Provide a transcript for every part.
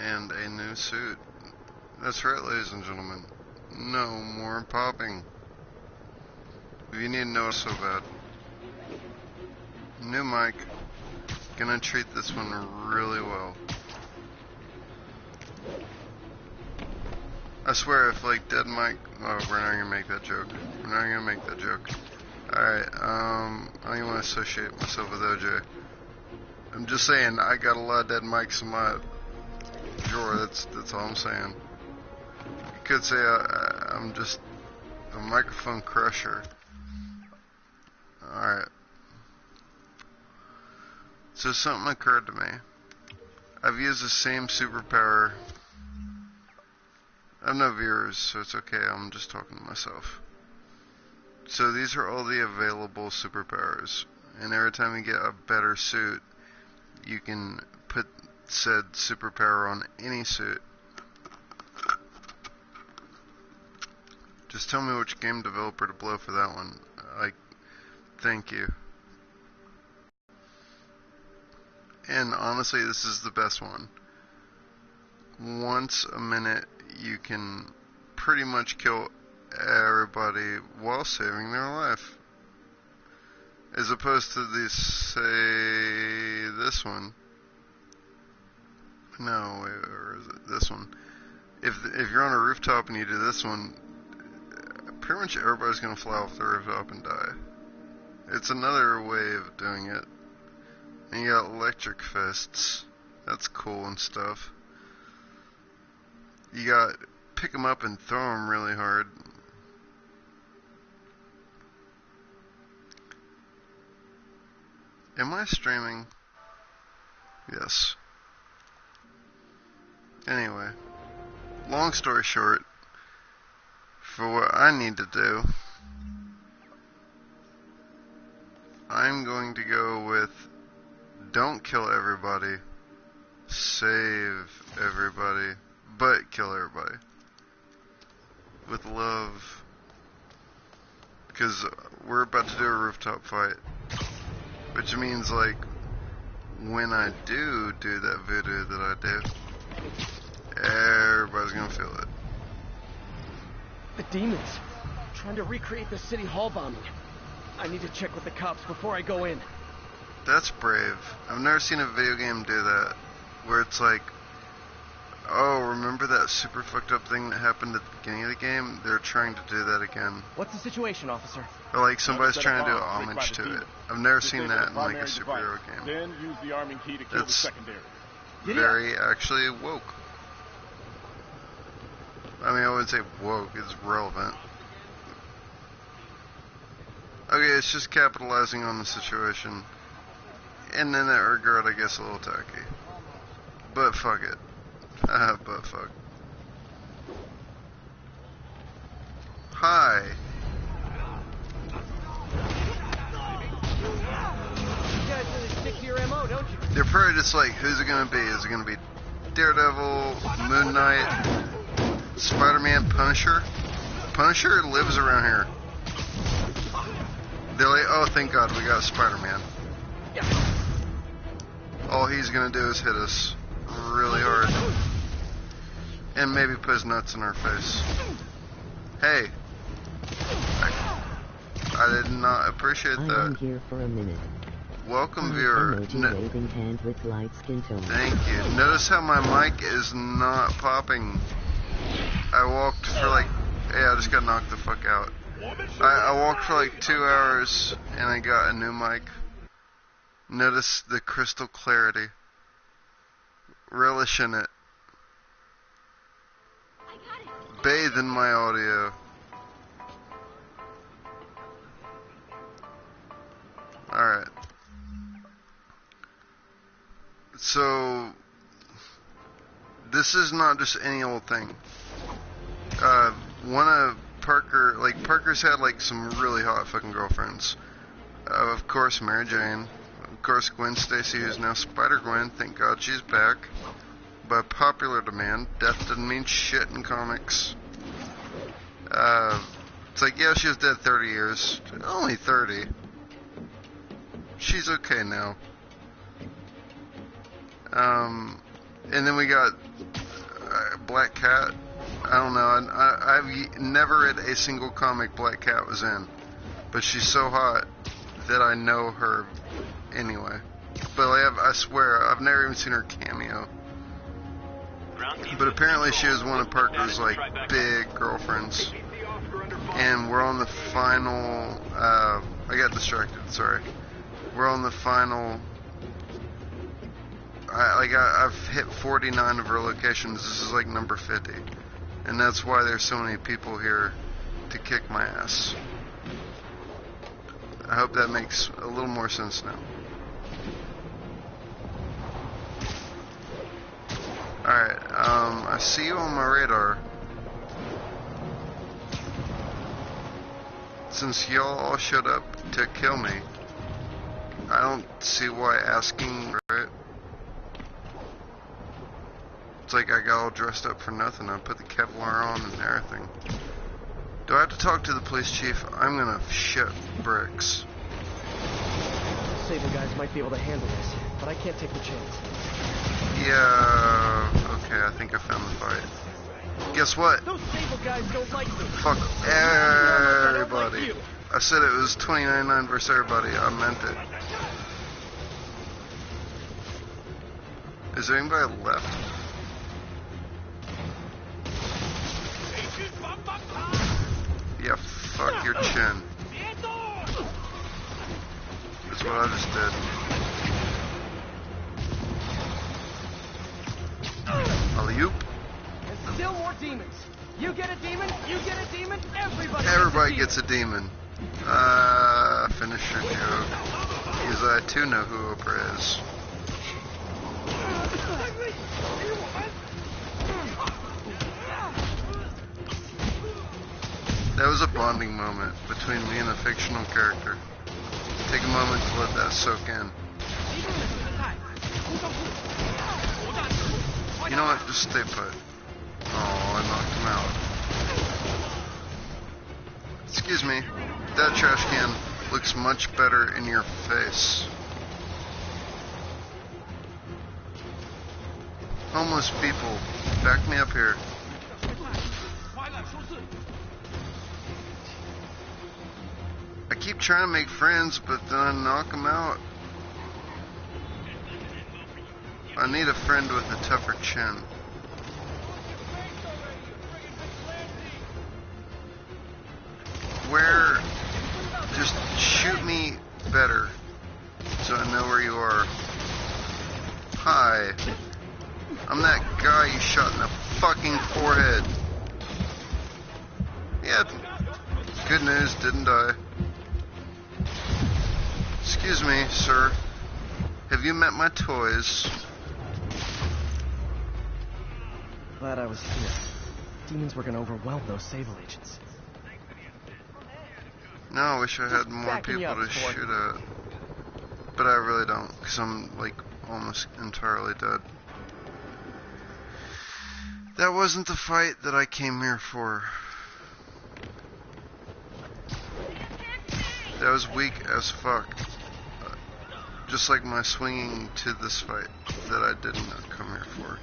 and a new suit. That's right, ladies and gentlemen. No more popping. If you need to know so bad. New mic. Gonna treat this one really well. I swear, if like dead mic, oh, we're not gonna make that joke. We're not gonna make that joke. Alright, I don't even want to associate myself with OJ. I'm just saying, I got a lot of dead mics in my drawer, that's all I'm saying. You could say I'm just a microphone crusher. Alright. So something occurred to me. I've used the same superpower. I have no viewers, so it's okay, I'm just talking to myself. So these are all the available superpowers. And every time you get a better suit, you can put said superpower on any suit. Just tell me which game developer to blow for that one. Like, thank you. And honestly, this is the best one. Once a minute, you can pretty much kill everybody while saving their life. As opposed to this one. No, wait, or is it this one? If you're on a rooftop and you do this one, pretty much everybody's gonna fly off the rooftop and die. It's another way of doing it. And you got electric fists. That's cool and stuff. You got pick them up and throw them really hard. Am I streaming? Yes. Anyway, long story short, for what I need to do, I'm going to go with don't kill everybody, save everybody, but kill everybody. With love. Because we're about to do a rooftop fight. Which means, like, when I do that voodoo that I do, everybody's gonna feel it. The demons! Trying to recreate the city hall bombing. I need to check with the cops before I go in. That's brave. I've never seen a video game do that. Where it's like, oh, remember that super fucked up thing that happened at the beginning of the game? They're trying to do that again. What's the situation, officer? Or like somebody's trying to do homage to it. I've never seen that in like a superhero game. Then use the arming key to kill the secondary. Very actually woke. I mean, I wouldn't say woke, it's relevant. Okay, it's just capitalizing on the situation. And in that regard, I guess a little tacky. But fuck it. But fuck. Hi. You guys really stick to your MO, don't you? They're probably just like, who's it gonna be? Is it gonna be Daredevil, Moon Knight, Spiderman, Punisher? Punisher lives around here. They're like, oh, thank God, we got Spider-Man. All he's gonna do is hit us really hard. And maybe put his nuts in our face. Hey. I did not appreciate that. I am here for a minute. Welcome, viewer. Waving hand with light skin tone. Thank you. Notice how my mic is not popping. I walked for like... Yeah, I just got knocked the fuck out. I walked for like 2 hours and I got a new mic. Notice the crystal clarity. Relish in it. Bathe in my audio. Alright. So, this is not just any old thing. One of Parker's had like some really hot fucking girlfriends. Of course, Mary Jane. Of course, Gwen Stacy, who's now Spider-Gwen. Thank God she's back. By popular demand, death didn't mean shit in comics. It's like, yeah, she was dead 30 years. Only 30. She's okay now. And then we got Black Cat. I don't know. I've never read a single comic Black Cat was in, but she's so hot that I know her anyway. But I swear, I've never even seen her cameo. But apparently she was one of Parker's like big girlfriends. And we're on the final. I got distracted. Sorry. We're on the final. I've hit 49 of her locations. This is like number 50, and that's why there's so many people here to kick my ass. I hope that makes a little more sense now. Alright, I see you on my radar. Since y'all all showed up to kill me, I don't see why asking, right? It's like I got all dressed up for nothing. I put the Kevlar on and everything. Do I have to talk to the police chief? I'm gonna shit bricks. Sable guys might be able to handle this, but I can't take the chance. Yeah, okay, I think I found the fight. Guess what? Those Sable guys don't like me. Fuck everybody. I said it was 2099 versus everybody. I meant it. Is there anybody left? Yeah, fuck your chin. That's what I just did. Alley-oop. There's still more demons. You get a demon, you get a demon, everybody gets a demon. Finish your joke. Because I too know who Oprah is. That was a bonding moment between me and a fictional character. Take a moment to let that soak in. You know what? Just stay put. Oh, I knocked him out. Excuse me. That trash can looks much better in your face. Homeless people, back me up here. I keep trying to make friends, but then I knock them out. I need a friend with a tougher chin. Where? Just shoot me better, so I know where you are. Hi. I'm that guy you shot in the fucking forehead. Yeah. Good news, didn't die. Excuse me, sir. Have you met my toys? Glad I was here. Demons were gonna overwhelm those Sable agents. No, I wish I had more people to shoot at. But I really don't, because I'm, like, almost entirely dead. That wasn't the fight that I came here for. That was weak as fuck. Just like my swinging to this fight that I did not come here for.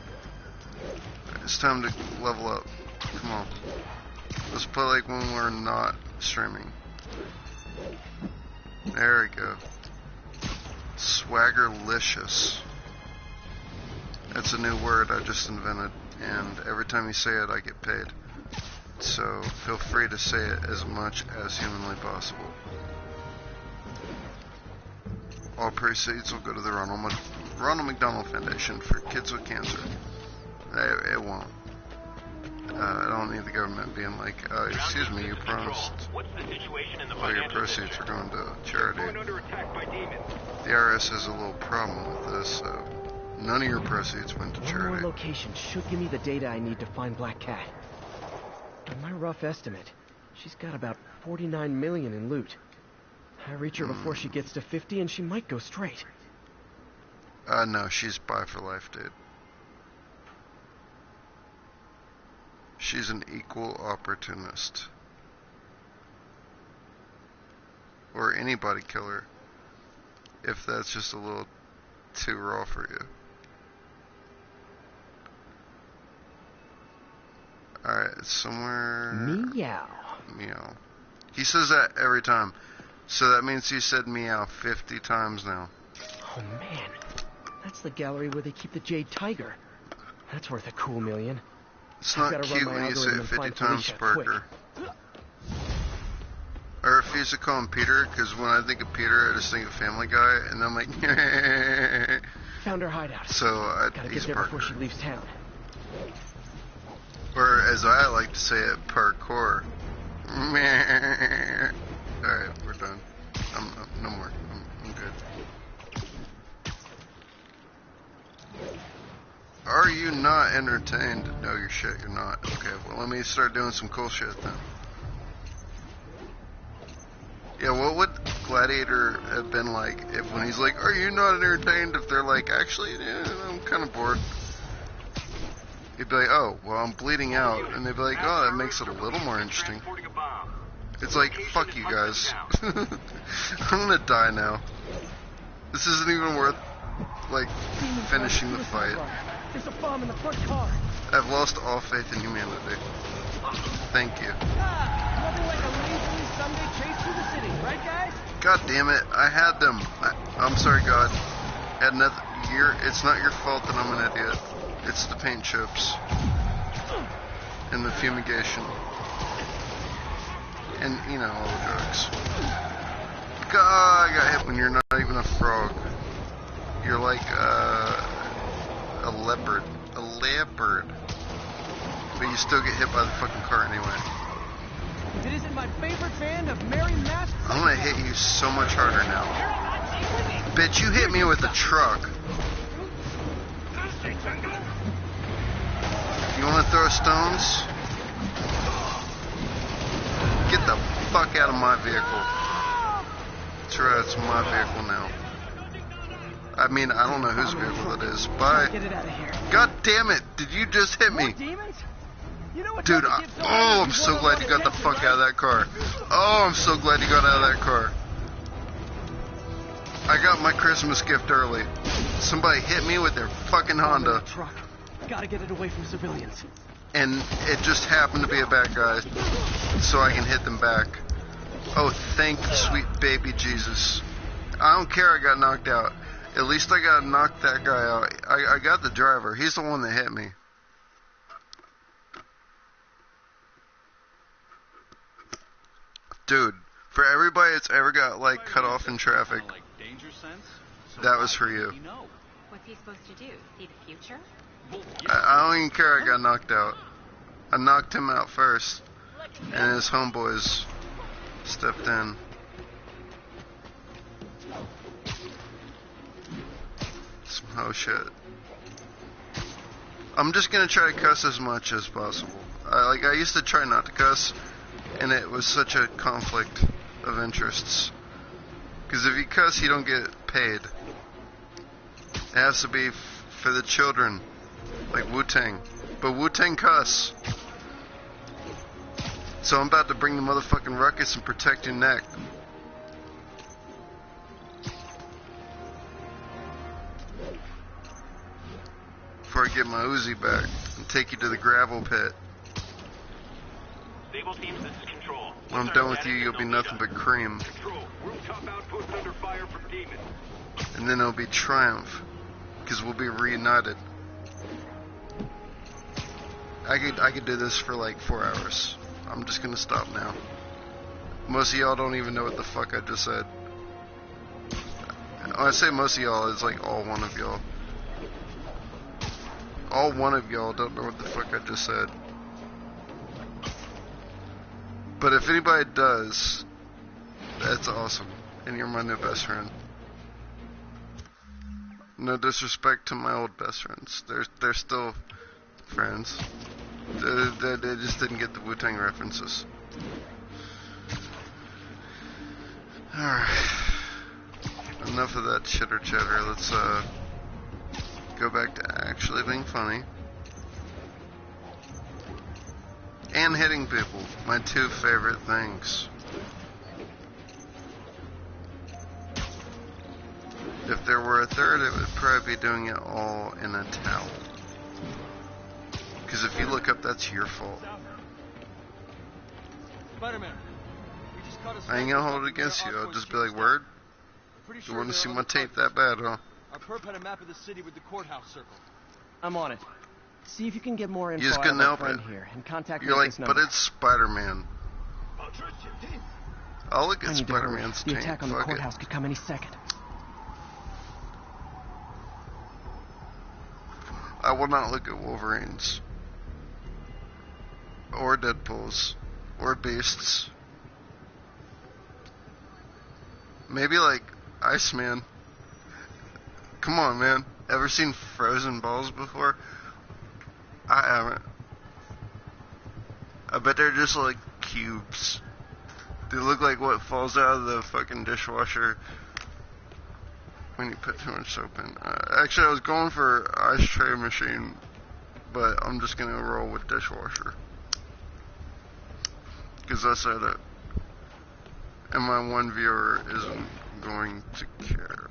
It's time to level up. Come on. Let's play like when we're not streaming. There we go. Swaggerlicious. That's a new word I just invented, and every time you say it, I get paid. So feel free to say it as much as humanly possible. All proceeds will go to the Ronald McDonald Foundation for Kids with Cancer. It won't. I don't need the government being like, excuse me, you promised all your proceeds are going to charity. The IRS has a little problem with this, so none of your proceeds went to charity. One more location should give me the data I need to find Black Cat. On my rough estimate, she's got about 49 million in loot. I reach her before she gets to 50 and she might go straight. No, she's bi for life, dude. She's an equal opportunist. Or anybody killer. If that's just a little too raw for you. It's somewhere... Meow. Meow. He says that every time. So that means he said meow 50 times now. Oh man, that's the gallery where they keep the jade tiger. That's worth a cool million. It's not cute when you say it 50 times, Parker. I refuse to call him Peter, because when I think of Peter, I just think of Family Guy, and I'm like, found her hideout. So Gotta he's get there Parker. before she leaves town. Or as I like to say it, parkour. Alright, we're done. No more. I'm good. Are you not entertained? No, you're shit, you're not. Okay, well, let me start doing some cool shit then. Yeah, what would Gladiator have been like if when he's like, are you not entertained? If they're like, actually, yeah, I'm kind of bored. He'd be like, oh, well, I'm bleeding out. And they'd be like, oh, that makes it a little more interesting. It's like, fuck you guys. I'm gonna die now. This isn't even worth, like, finishing the fight. There's a bomb in the front car. I've lost all faith in humanity. Thank you. Nothing like a leisurely Sunday chase through the city, right, guys? God damn it, I had them. I'm sorry, God. Had nothing. It's not your fault that I'm an idiot. It's the paint chips. And the fumigation. And, you know, all the drugs. God, I got hit when you're not even a frog. You're like, a leopard. A leopard. But you still get hit by the fucking car anyway. If it isn't my favorite band of Merry Xmas, I'm gonna hit you so much harder now. Bitch, you hit me with a truck. You wanna throw stones? Get the fuck out of my vehicle. That's right, it's my vehicle now. I mean, I don't know whose vehicle it is. Bye. Get it out of here. God damn it, did you just hit me? Demons? You know what Dude, I'm so glad you got the fuck out of that car. Oh, I'm so glad you got out of that car. I got my Christmas gift early. Somebody hit me with their fucking Honda. Truck. Gotta get it away from civilians. And it just happened to be a bad guy, so I can hit them back. Oh, thank you, sweet baby Jesus. I don't care I got knocked out. At least I got knocked that guy out. I got the driver. He's the one that hit me. Dude, for everybody that's ever got, like, cut off in traffic, that was for you. What's he supposed to do? See the future? I don't even care I got knocked out. I knocked him out first, and his homeboys stepped in. Oh shit. I'm just gonna try to cuss as much as possible. I used to try not to cuss, and it was such a conflict of interests. Because if you cuss, you don't get paid. It has to be for the children, like Wu-Tang. But Wu-Tang cuss. So I'm about to bring the motherfucking ruckus and protect your neck. Before I get my Uzi back and take you to the gravel pit. Naval teams, this is Control. When I'm done with you, you'll be nothing but cream. Control, rooftop outpost under fire from demons. And then it'll be triumph, because we'll be reunited. I could do this for like 4 hours. I'm just gonna stop now. Most of y'all don't even know what the fuck I just said. When I say most of y'all, it's like all one of y'all. All one of y'all don't know what the fuck I just said. But if anybody does, that's awesome. And you're my new best friend. No disrespect to my old best friends. They're still friends. They just didn't get the Wu-Tang references. Alright. Enough of that chitter chatter. Let's go back to actually being funny. And hitting people. My two favorite things. If there were a third, it would probably be doing it all in a towel. Because if you look up, that's your fault. Spiderman, we just caught a I ain't gonna hold it against you. I'll just be like, word? You want to see my tape that bad, huh? Our perp had a map of the city with the courthouse circle. I'm on it. See if you can get more info You just out of couldn't our help friend it. here and contact You're me at like, this but number. it's Spider-Man. I'll look I at need to hurry. Spider-Man's The tape. attack on the Fuck it. courthouse could come any second. I will not look at Wolverines. Or Deadpools. Or Beasts. Maybe like Iceman. Come on, man. Ever seen frozen balls before? I haven't. I bet they're just like cubes. They look like what falls out of the fucking dishwasher when you put too much soap in. Actually, I was going for ice tray machine, but I'm just gonna roll with dishwasher. Because I said it. And my one viewer isn't going to care.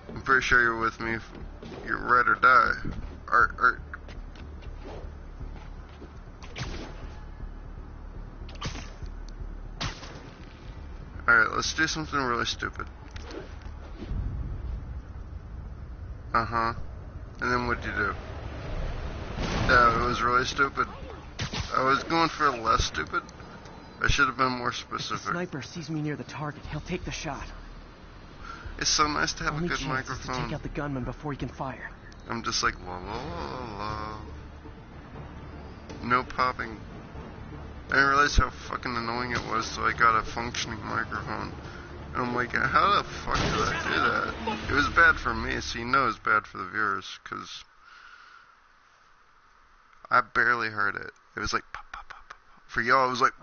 I'm pretty sure you're with me. You're ride or die. Art. Alright, let's do something really stupid. Uh-huh. And then what'd you do? Yeah, it was really stupid. I was going for less stupid. I should have been more specific. The sniper sees me near the target. He'll take the shot. It's so nice to have Only a good chance is to microphone. take out the gunman before he can fire. I'm just like, la la la la. No popping. I didn't realize how fucking annoying it was till I got a functioning microphone. And I'm like, how the fuck did I do that? It was bad for me, so you know it's bad for the viewers, because I barely heard it. It was like, pop, pop, pop, pop. For y'all, it was like,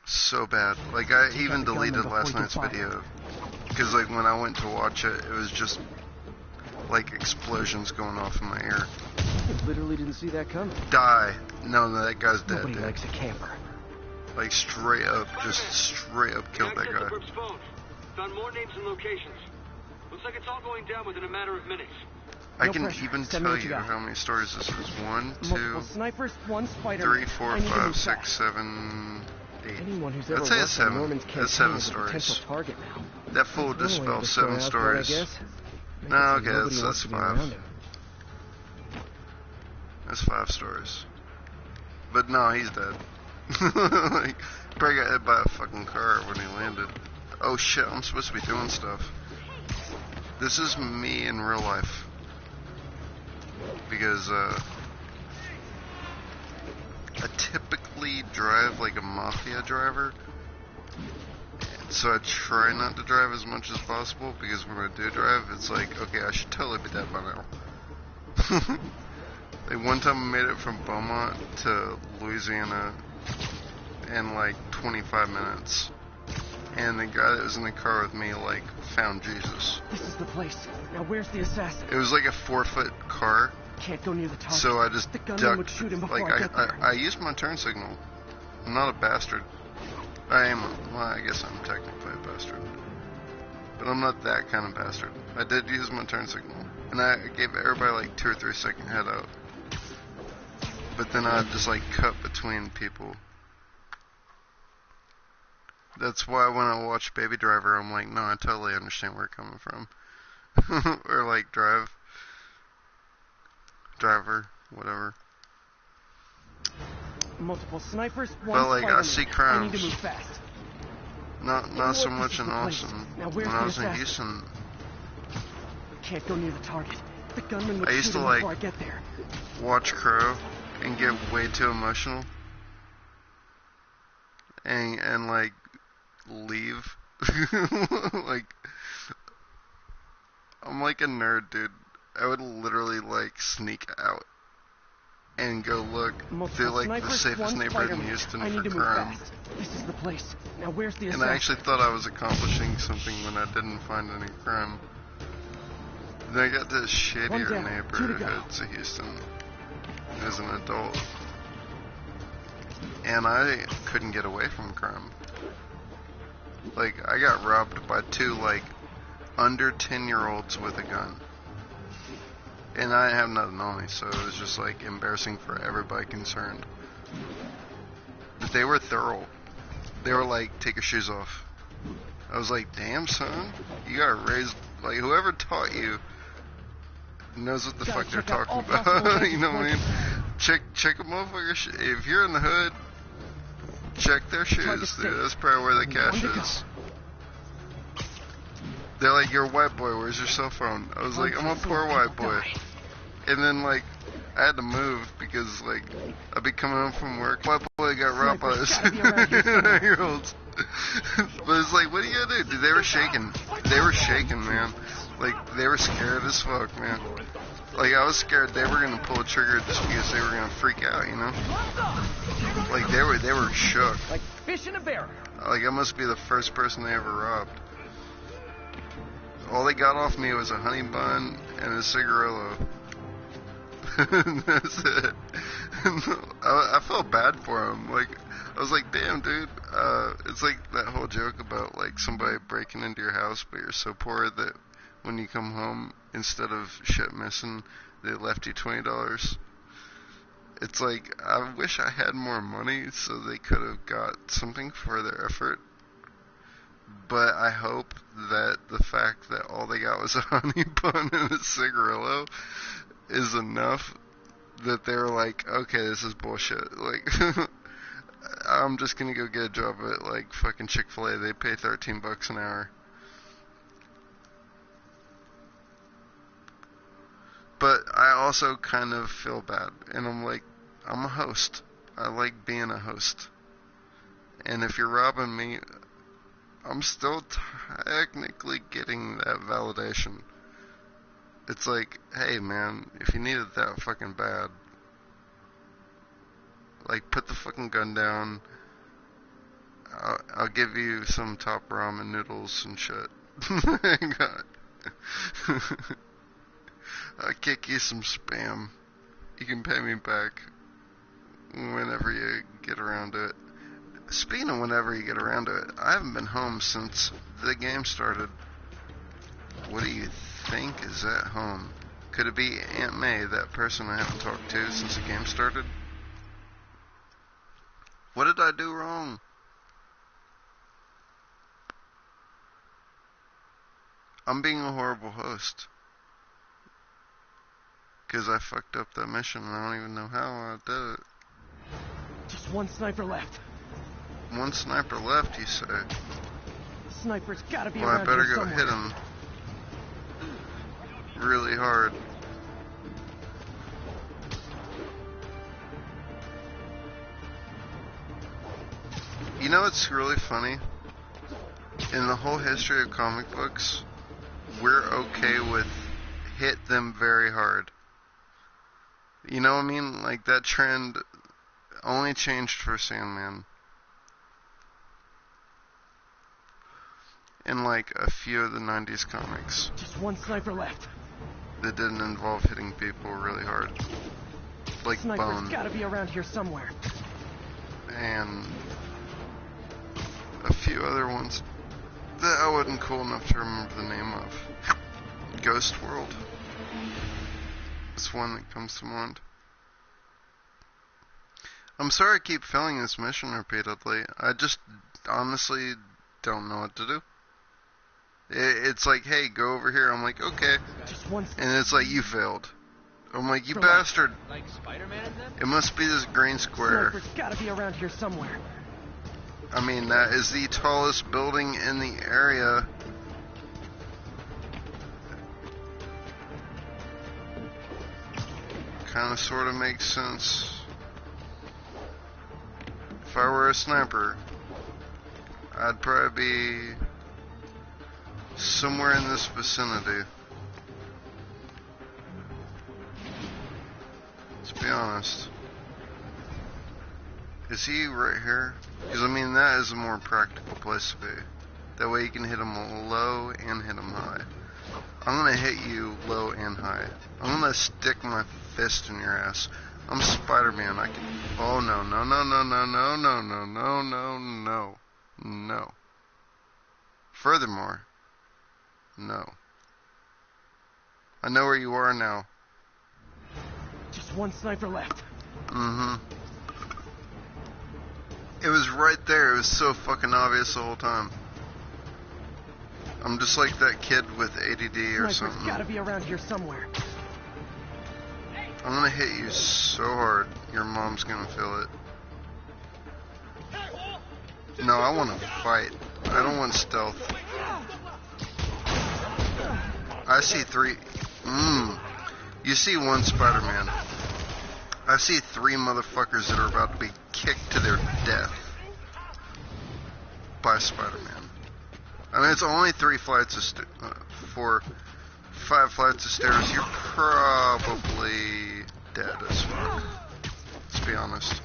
so bad. Like, I even deleted last night's video, because like when I went to watch it, it was just like explosions going off in my ear. I literally didn't see that coming. Die. No, that guy's dead, Nobody dude. likes a camper. Like straight up, just straight up killed that guy. Found more names and locations. Looks like it's all going down within a matter of minutes. I No can pressure. even Send me tell what you you got. how many stories this is. 1, 2, Multiple snipers, one Spiderman. 3, 4, I need to 5, move 6, fast. 7, 8. Anyone who's ever I'd say worked it's on 7. Norman's That's campaign 7 is a potential stories. target now. That fool One way just to spelled destroy 7 Osborn, I stories. guess. Make No, it so okay, nobody that's wants to be 5. around him. That's 5 stories. But no, he's dead. Like, probably got hit by a fucking car when he landed. Oh shit, I'm supposed to be doing stuff. This is me in real life. Because, I typically drive like a mafia driver. So I try not to drive as much as possible, because when I do drive, it's like, okay, I should totally be dead by now. Like, one time I made it from Beaumont to Louisiana in like 25 minutes. And the guy that was in the car with me, like, found Jesus. This is the place. Now where's the assassin? It was like a 4-foot car. Can't go near the target. So I just the gunman ducked. would shoot him before Like, I get there. I used my turn signal. I'm not a bastard. I am, well, I guess I'm technically a bastard. But I'm not that kind of bastard. I did use my turn signal. And I gave everybody like 2 or 3 second head out. But then I just like cut between people. That's why when I watch Baby Driver, I'm like, no, I totally understand where you're coming from. Or like Driver, whatever. Multiple snipers, one But like, I Spiderman. see I need crimes. to move fast. Not so This much is in the place. Austin. Now When where's I the was in assassin? Houston, Can't go near the target. The gunman would I used shoot to, him like, before I get there. watch Crow and get way too emotional. And like, leave. Like, I'm like a nerd, dude. I would literally like sneak out and go look through Multiple like the snipers, safest one neighborhood in Spiderman. Houston I need for to move crime. fast. This is the place. Now where's the And assassin? I actually thought I was accomplishing something when I didn't find any crime. Then I got to One shadier down, 2 to go. neighborhoods of Houston as an adult. And I couldn't get away from crime. Like, I got robbed by 2, like, under 10-year-olds with a gun. And I have nothing on me, so it was just like embarrassing for everybody concerned. But they were thorough. They were like, take your shoes off. I was like, damn son, you gotta raise, like, whoever taught you knows what the fuck they're talking about. You know what I mean? Check a motherfucker. If you're in the hood, check their shoes, dude. That's probably where the cash is. They're like, you're a white boy, where's your cell phone? I was like, I'm a poor white boy. And then, like, I had to move because, like, I'd be coming home from work. White boy got robbed by this 9-year-olds. But it's like, what are you gonna do? Dude, they were shaking. They were shaking, man. Like, they were scared as fuck, man. Like, I was scared they were gonna pull a trigger just because they were gonna freak out, you know? Like, they were shook. Like fish in a barrel. Like, I must be the first person they ever robbed. All they got off me was a honey bun and a cigarillo. That's it. I felt bad for him. Like, I was like, damn, dude. It's like that whole joke about, like, somebody breaking into your house, but you're so poor that when you come home, instead of shit missing, they left you $20. It's like, I wish I had more money so they could have got something for their effort. But I hope that the fact that all they got was a honey bun and a cigarillo is enough that they're like, okay, this is bullshit. Like, I'm just gonna go get a job at, like, fucking Chick-fil-A. They pay $13 an hour. But I also kind of feel bad. And I'm like, I'm a host. I like being a host. And if you're robbing me, I'm still technically getting that validation. It's like, hey man, if you need it that fucking bad, like, put the fucking gun down. I'll give you some top ramen noodles and shit. I'll kick you some spam. You can pay me back whenever you get around to it. Speaking of whenever you get around to it, I haven't been home since the game started. What do you think is at home? Could it be Aunt May, that person I haven't talked to since the game started? What did I do wrong? I'm being a horrible host. Because I fucked up that mission and I don't even know how I did it. Just one sniper left. One sniper left, you say? Sniper's gotta be well, around I better here go somewhere. hit him really hard. You know what's really funny? In the whole history of comic books, we're okay with hit them very hard. You know what I mean? Like, that trend only changed for Sandman. In, like, a few of the 90s comics. Just one sniper left. That didn't involve hitting people really hard. Like Sniper's Bone. gotta be around here somewhere. And a few other ones that I wasn't cool enough to remember the name of. Ghost World. It's one that comes to mind. I'm sorry I keep failing this mission repeatedly. I just honestly don't know what to do. It's like, hey, go over here. I'm like, okay. And it's like, you failed. I'm like, you bastard. Like Spiderman then? It must be this green square. Sniper's gotta be around here somewhere. I mean, that is the tallest building in the area. Kind of sort of makes sense. If I were a sniper, I'd probably be somewhere in this vicinity. Let's be honest. Is he right here? Because, I mean, that is a more practical place to be. That way you can hit him low and hit him high. I'm going to hit you low and high. I'm going to stick my fist in your ass. I'm Spider-Man. I can... Oh, no, no, no, no, no, no, no, no, no, no, no, no. Furthermore, no. I know where you are now. Just one sniper left. Mm-hmm. It was right there. It was so fucking obvious the whole time. I'm just like that kid with ADD or Sniper's something. gotta be around here somewhere. I'm gonna hit you so hard, your mom's gonna feel it. No, I want to fight. I don't want stealth. I see three. You see one Spider-Man. I see three motherfuckers that are about to be kicked to their death by Spider-Man. I mean, it's only 3 flights of 5 flights of stairs. You're probably dead as fuck. Let's be honest.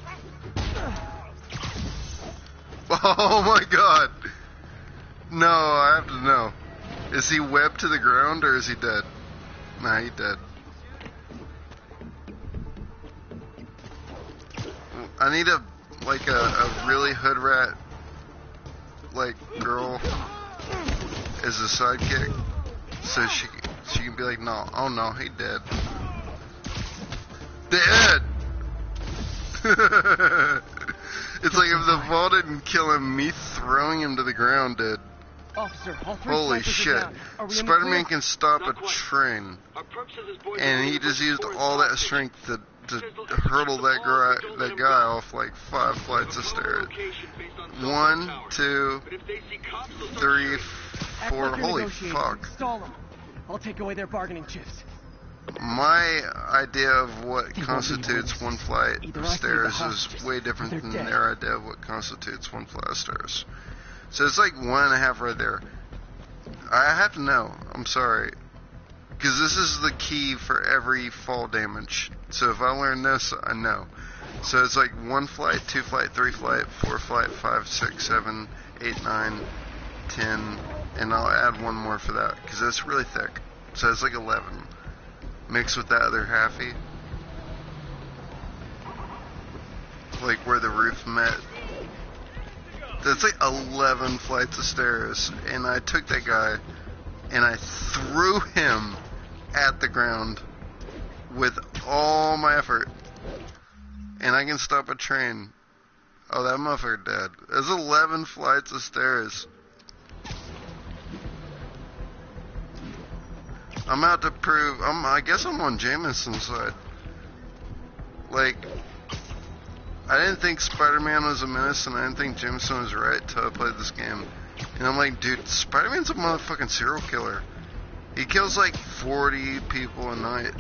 Oh my god! No, I have to know. Is he webbed to the ground or is he dead? Nah, he's dead. I need a really hood rat girl as a sidekick, so she can be like, no, oh no, he dead. Dead. It's like if the ball didn't kill him, me throwing him to the ground dead. Officer, all 3 Holy snipers shit. are down. Are we in the Spider-Man clear? can stop a train, and he just used all that strength to hurdle that guy off like 5 flights of stairs. 1, 2, 3, 4. Act like you're Holy negotiating. fuck. Stall them. I'll take away their bargaining chips. My idea of what They won't constitutes leave one flight Either of I save the stairs is hostages, way or different they're than dead. their idea of what constitutes one flight of stairs. So it's like 1.5 right there. I have to know. I'm sorry. Because this is the key for every fall damage. So if I learn this, I know. So it's like 1 flight, 2 flight, 3 flight, 4 flight, 5, 6, 7, 8, 9, 10, and I'll add 1 more for that because that's really thick. So it's like 11. Mixed with that other halfie. Like where the roof met. That's like 11 flights of stairs. And I took that guy and I threw him at the ground with all my effort. And I can stop a train. Oh, that motherfucker dead. There's 11 flights of stairs. I'm out to prove. I guess I'm on Jameson's side. Like, I didn't think Spider-Man was a menace, and I didn't think Jameson was right till I played this game. And I'm like, dude, Spider-Man's a motherfucking serial killer. He kills like 40 people a night.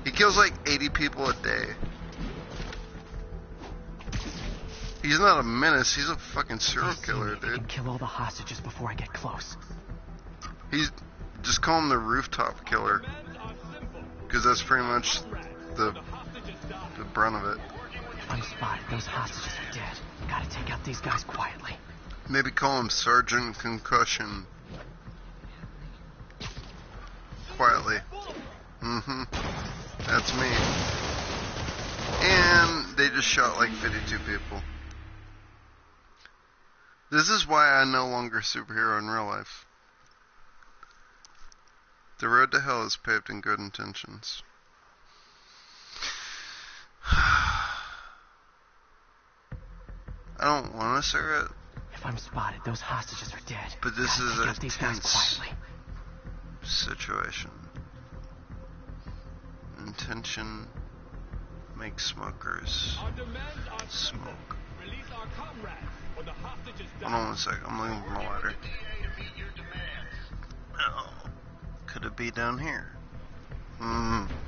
He kills like 80 people a day. He's not a menace, he's a fucking serial killer, They can dude. kill all the hostages before I get close. He's just call him the rooftop killer, because that's pretty much the brunt of it. If I'm spotted, those hostages are dead. Gotta take out these guys quietly. Maybe call him Sergeant Concussion. Quietly. That's me. And they just shot like 52 people. This is why I'm no longer a superhero in real life. The road to hell is paved in good intentions. I don't want a cigarette, If I'm spotted, those hostages are dead. but this Gotta is take a out these guys tense quietly. situation. Intention makes smokers smoke. Hold on 1 second, I'm looking for my lighter. Oh, could it be down here?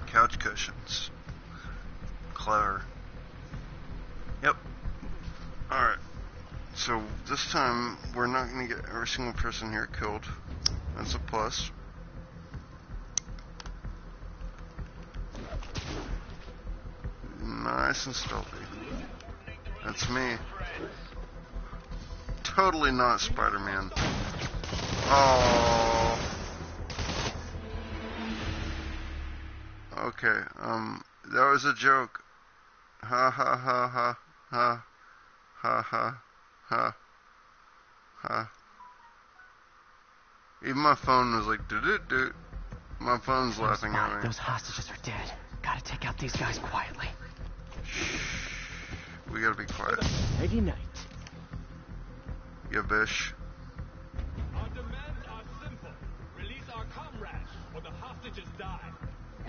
Couch cushions. Clever. Yep. Alright. So this time we're not going to get every single person here killed. That's a plus. Nice and stealthy. That's me. Totally not Spider-Man. Oh. Okay, that was a joke. Ha ha ha ha ha ha ha ha ha. Even my phone was like, do. My phone's laughing at me. Those hostages are dead. Gotta take out these guys quietly. We gotta be quiet. Nighty night. Yeah, bish. Our demands are simple. Release our comrades, or the hostages die.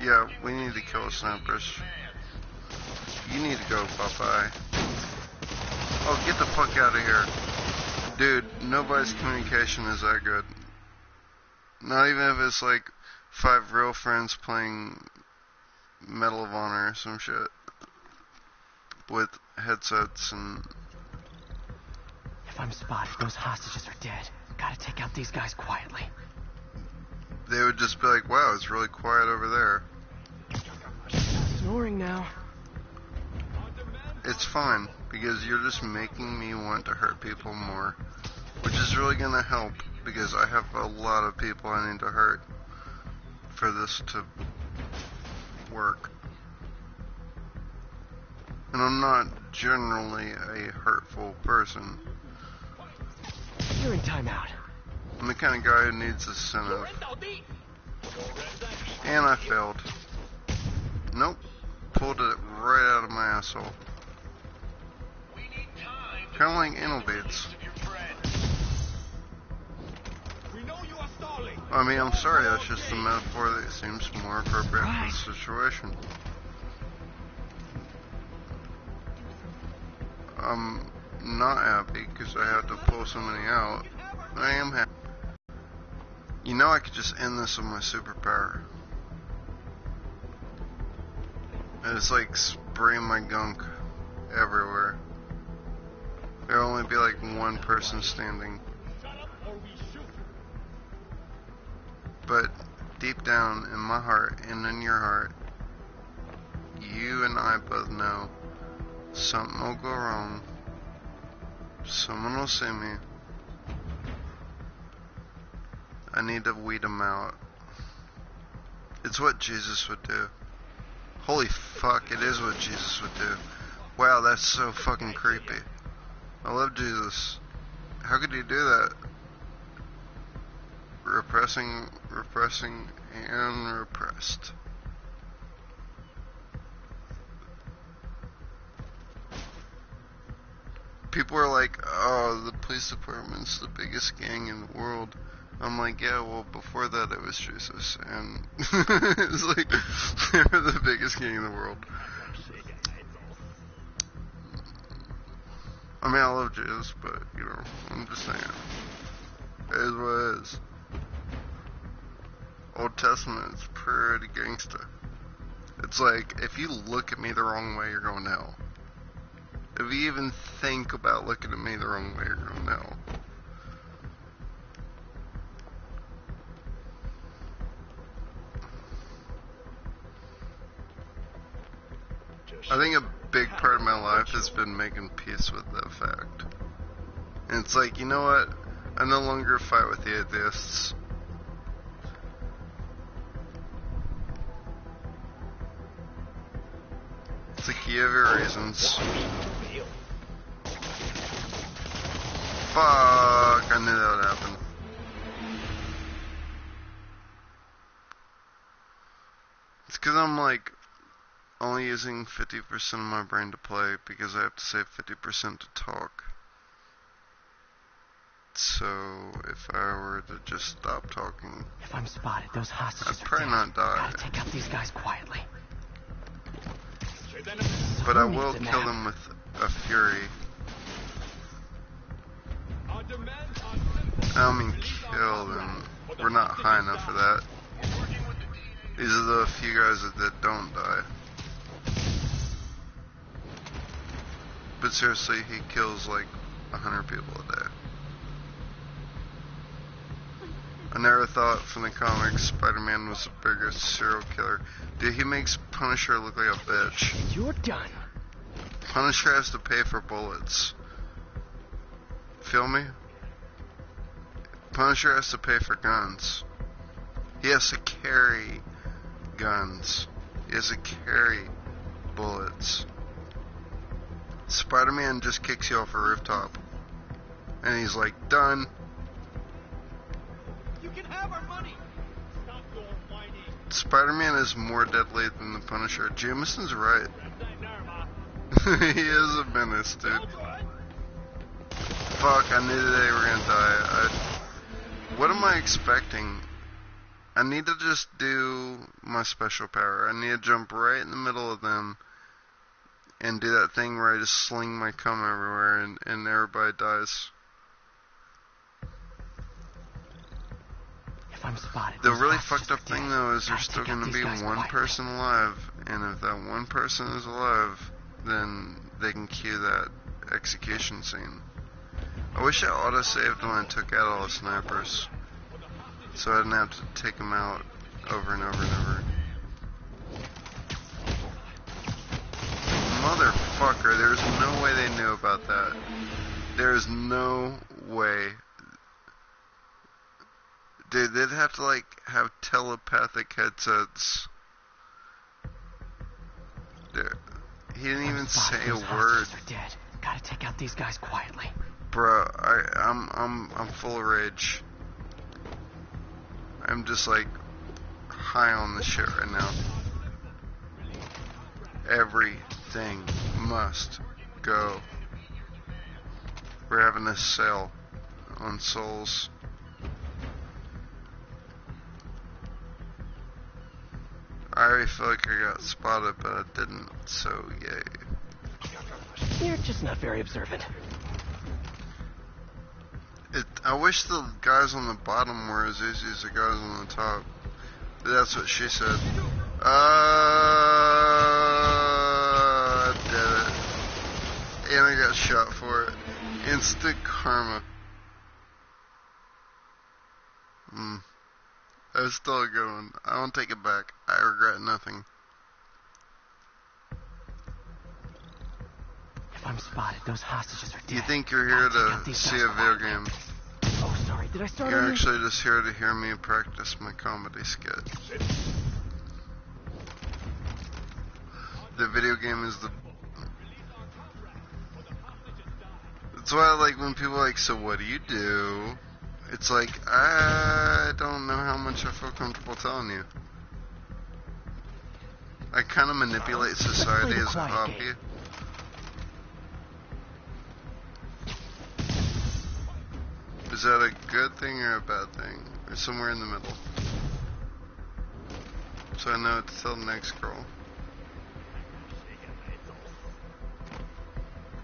Yeah, we need to kill snappers. You need to go, Popeye. Oh, get the fuck out of here. Dude, nobody's communication is that good. Not even if it's like 5 real friends playing Medal of Honor or some shit. With headsets and... If I'm spotted, those hostages are dead. Gotta take out these guys quietly. They would just be like, wow, it's really quiet over there. Snoring now. It's fine, because you're just making me want to hurt people more. Which is really gonna help, because I have a lot of people I need to hurt for this to work. And I'm not generally a hurtful person. You're in timeout. I'm the kind of guy who needs incentive. And I failed. Nope. Pulled it right out of my asshole. Kind of like anal beads. I mean, I'm sorry, that's just a metaphor that seems more appropriate for the situation. I'm not happy because I had to pull so many out. I am happy. You know I could just end this with my superpower. And it's like spraying my gunk everywhere. There'll only be like one person standing. But deep down in my heart and in your heart, you and I both know something will go wrong. Someone will see me. I need to weed them out. It's what Jesus would do. Holy fuck, it is what Jesus would do. Wow, that's so fucking creepy. I love Jesus. How could he do that? Repressing, and repressed. People are like, oh, the police department's the biggest gang in the world. I'm like, yeah, well, before that it was Jesus, and it's like, they were the biggest gang in the world. I mean, I love Jesus, but, you know, I'm just saying, it is what it is. Old Testament is pretty gangsta. It's like, if you look at me the wrong way, you're going to hell. If you even think about looking at me the wrong way, you're going to hell. I think a big part of my life has been making peace with that fact. And it's like, you know what? I no longer fight with the atheists. It's like, you have your reasons. Fuck, I knew that would happen. It's because I'm like only using 50% of my brain to play because I have to save 50% to talk. So if I were to just stop talking, If I'm spotted, those hostages I'd are probably dead. not die. Gotta take out these guys quietly. But I Who will needs a kill nap? them with a fury. I don't mean kill them. We're not high enough for that. These are the few guys that don't die. But seriously, he kills like 100 people a day. I never thought from the comics Spiderman was the biggest serial killer. Dude, he makes Punisher look like a bitch. You're done. Punisher has to pay for bullets. Feel me? Punisher has to pay for guns. He has to carry guns. He has to carry bullets. Spider-Man just kicks you off a rooftop. And he's like, done. You can have our money. Stop your whining. Spider-Man is more deadly than the Punisher. Jameson's right. He is a menace, dude. Fuck, I knew they were gonna die. What am I expecting? I need to just do my special power. I need to jump right in the middle of them and do that thing where I just sling my cum everywhere and everybody dies. If I'm spotted, The those really hostages fucked up are thing dead. though is there's Gotta still take out gonna these be guys one quietly. person alive, and if that one person is alive, then they can cue that execution scene. I wish I auto-saved when I took out all the snipers, so I didn't have to take them out over and over and over. Motherfucker, there's no way they knew about that. There's no way. Dude, they'd have to, like, have telepathic headsets. There. He didn't even say a Those word. hostages are dead. Gotta take out these guys quietly. Bro, I'm full of rage. I'm just, like, high on the shit right now. Everything must go. We're having a sale on souls. I already feel like I got spotted, but I didn't, so yay. You're just not very observant. I wish the guys on the bottom were as easy as the guys on the top. That's what she said. I did it. And I got shot for it. Instant karma. That was still a good one. I won't take it back. I regret nothing. If I'm spotted, those hostages are dead. You think you're here to see a video game. Oh, sorry. Did I start You're on you? actually just here to hear me practice my comedy skit. The video game is the... That's why I like when people are like, so what do you do? It's like, I don't know how much I feel comfortable telling you. I kind of manipulate society as a hobby. Is that a good thing or a bad thing? Or somewhere in the middle? So I know what to tell the next girl.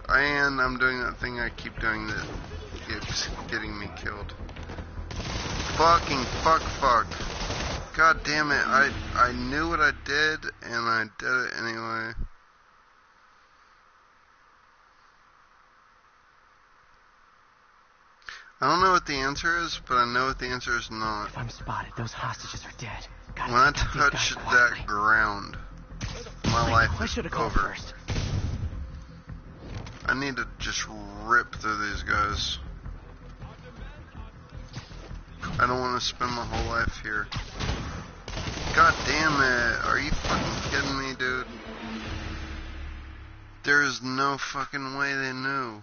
And I'm doing that thing I keep doing that keeps getting me killed. Fucking fuck. God damn it, I knew what I did, and I did it anyway. I don't know what the answer is, but I know what the answer is not. If I'm spotted, those hostages are dead. When I touch that ground, my life is over. First. I need to just rip through these guys. I don't want to spend my whole life here. God damn it. Are you fucking kidding me, dude? There's no fucking way they knew.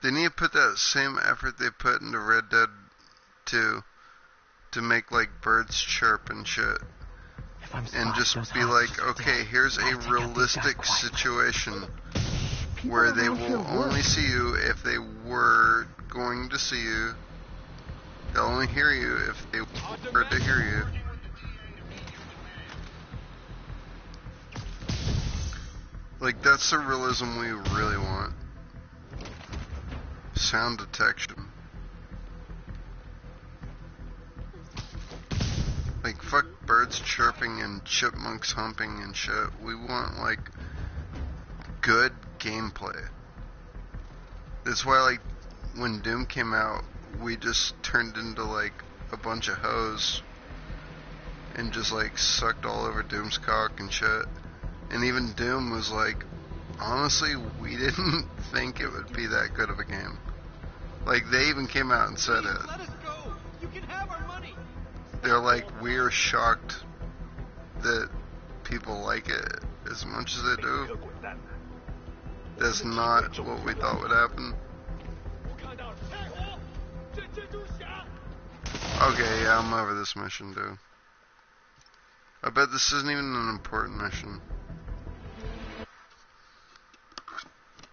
They need to put that same effort they put into Red Dead 2 to make, like, birds chirp and shit. And just be like, okay, here's a realistic situation where they will only see you if they were going to see you. They'll only hear you if they were to hear you. Like, that's the realism we really want. Sound detection. Like, fuck birds chirping and chipmunks humping and shit. We want, like, good gameplay. That's why, like, when Doom came out, we just turned into, like, a bunch of hoes and just, like, sucked all over Doom's cock and shit. And even Doom was like, honestly, we didn't think it would be that good of a game. Like, they even came out and said it. Let us go. You can have our money. They're like, we are shocked that people like it as much as they do. That's not what we thought would happen. Okay, yeah, I'm over this mission, dude. I bet this isn't even an important mission.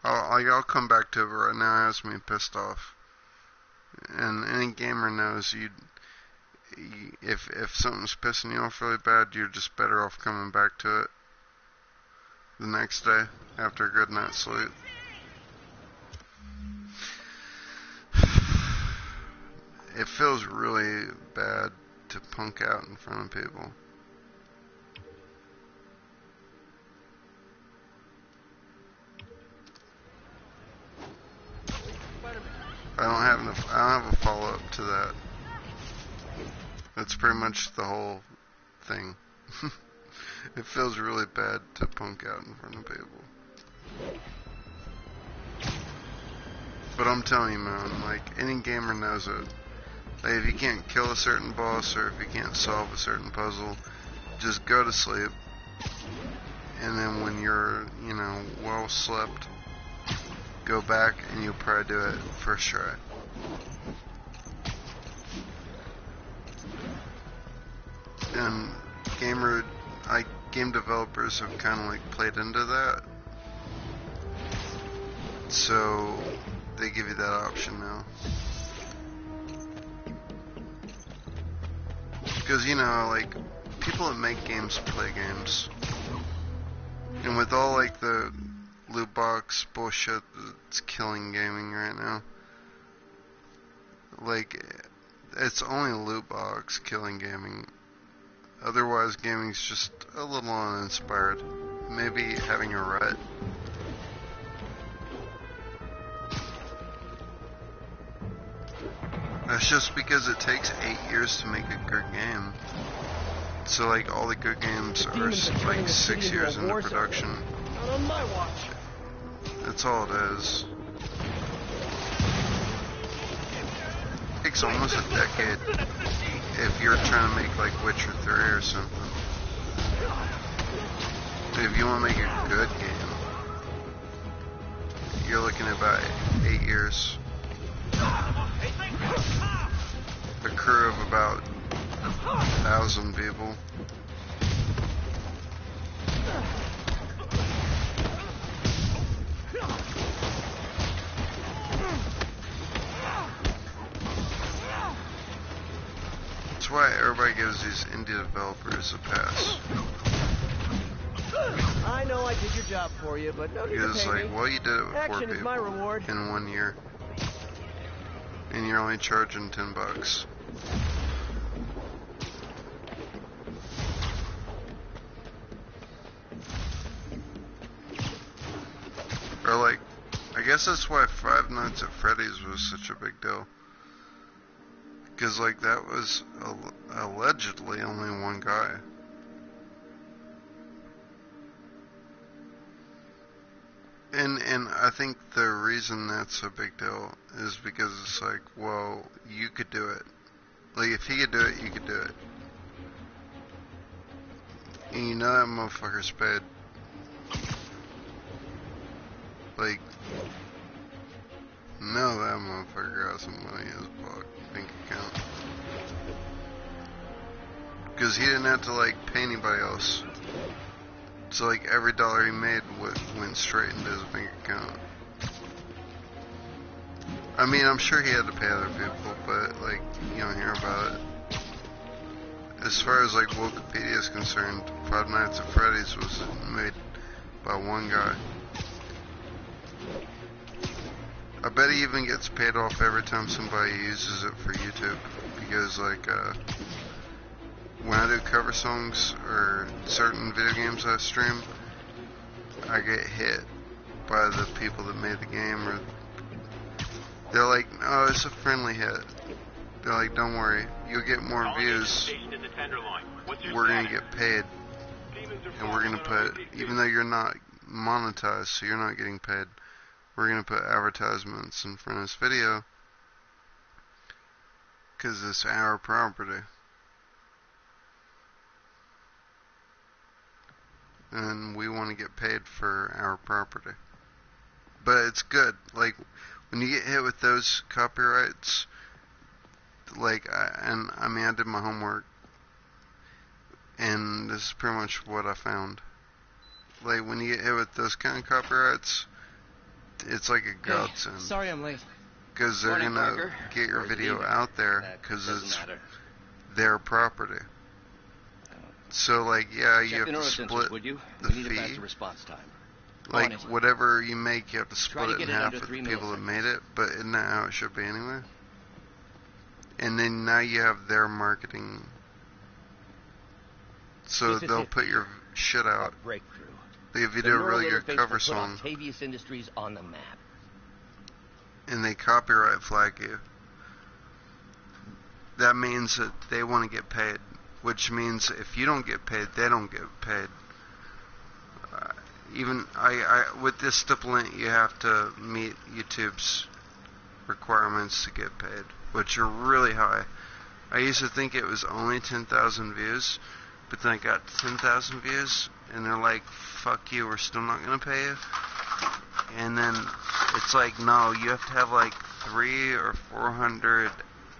I'll come back to it, but right now it has me pissed off. And any gamer knows if something's pissing you off really bad, you're just better off coming back to it the next day after a good night's sleep. It feels really bad to punk out in front of people. I don't have a follow-up to that. That's pretty much the whole thing. It feels really bad to punk out in front of people. But I'm telling you, man, like, any gamer knows it. Like, if you can't kill a certain boss or if you can't solve a certain puzzle, just go to sleep. And then when you're, well slept, go back and you'll probably do it first try. And game developers have kind of like played into that. So they give you that option now. Because, like, people that make games play games. And with all, like, the loot box bullshit that's killing gaming right now, like, it's only loot box killing gaming. Otherwise, gaming's just a little uninspired. Maybe having a rut. That's just because it takes 8 years to make a good game. So, like, all the good games are like 6 years into production. Not on my watch. That's all it is. It takes almost a decade if you're trying to make, like, Witcher 3 or something. If you want to make a good game, you're looking at about 8 years. A crew of about 1,000 people. That's why everybody gives these indie developers a pass. I know I did your job for you, but no need to Because, pay like, me. well, you did it with 4 Action is my people reward. in 1 year. And you're only charging $10. Or, like, I guess that's why Five Nights at Freddy's was such a big deal. Because, like, that was allegedly only one guy. And I think the reason that's a big deal is because it's like, well, you could do it. Like, if he could do it, you could do it. And you know that motherfucker's paid. Like, no, that motherfucker got some money in his bank account. Because he didn't have to, like, pay anybody else. So, like, every dollar he made went straight into his bank account. I mean, I'm sure he had to pay other people, but, like, you don't hear about it. As far as, like, Wikipedia is concerned, Five Nights at Freddy's was made by one guy. I bet he even gets paid off every time somebody uses it for YouTube. Because, like, when I do cover songs or certain video games I stream, I get hit by the people that made the game, or they're like, "Oh, it's a friendly hit." They're like, "Don't worry, you'll get more views. We're gonna get paid, and we're gonna put, even though you're not monetized, so you're not getting paid, we're gonna put advertisements in front of this video because it's our property." And we want to get paid for our property. But it's good. Like, when you get hit with those copyrights, like, I did my homework, and this is pretty much what I found. Like, when you get hit with those kind of copyrights, it's like a godsend. Sorry I'm late. Because they're Morning, gonna Parker. get your Where's the video leaving? out there, That because doesn't it's matter. their property. So, like, yeah, you Check have the to neural split sensors, would you? the We need a fee. faster response time. On Like, it. whatever you make, you have to Try split to it in get it half under with 3 the people that milliseconds. made it, but isn't that how it should be anyway? And then now you have their marketing, so This is they'll it. put your shit out. Breakthrough. If you The do a neural really good interface cover will put song, Octavius Industries on the map. and they copyright flag you, that means that they want to get paid, which means if you don't get paid, they don't get paid. Even with this stipulant, you have to meet YouTube's requirements to get paid, which are really high. I used to think it was only 10,000 views, but then I got 10,000 views, and they're like, fuck you, we're still not going to pay you. And then it's like, no, you have to have like 300 or 400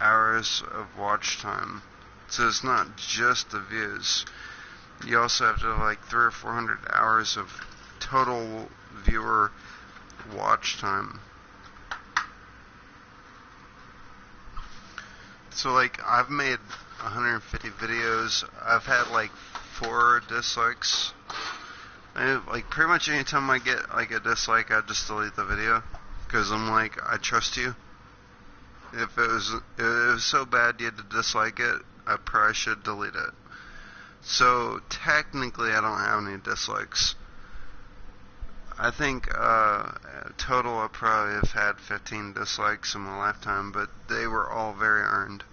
hours of watch time. So it's not just the views. You also have to have like 300 or 400 hours of total viewer watch time. So like, I've made 150 videos. I've had like 4 dislikes. Like, pretty much anytime I get like a dislike, I just delete the video, because I'm like, I trust you. If it was so bad you had to dislike it, I probably should delete it. So technically, I don't have any dislikes. I think total I probably have had 15 dislikes in my lifetime, but they were all very earned.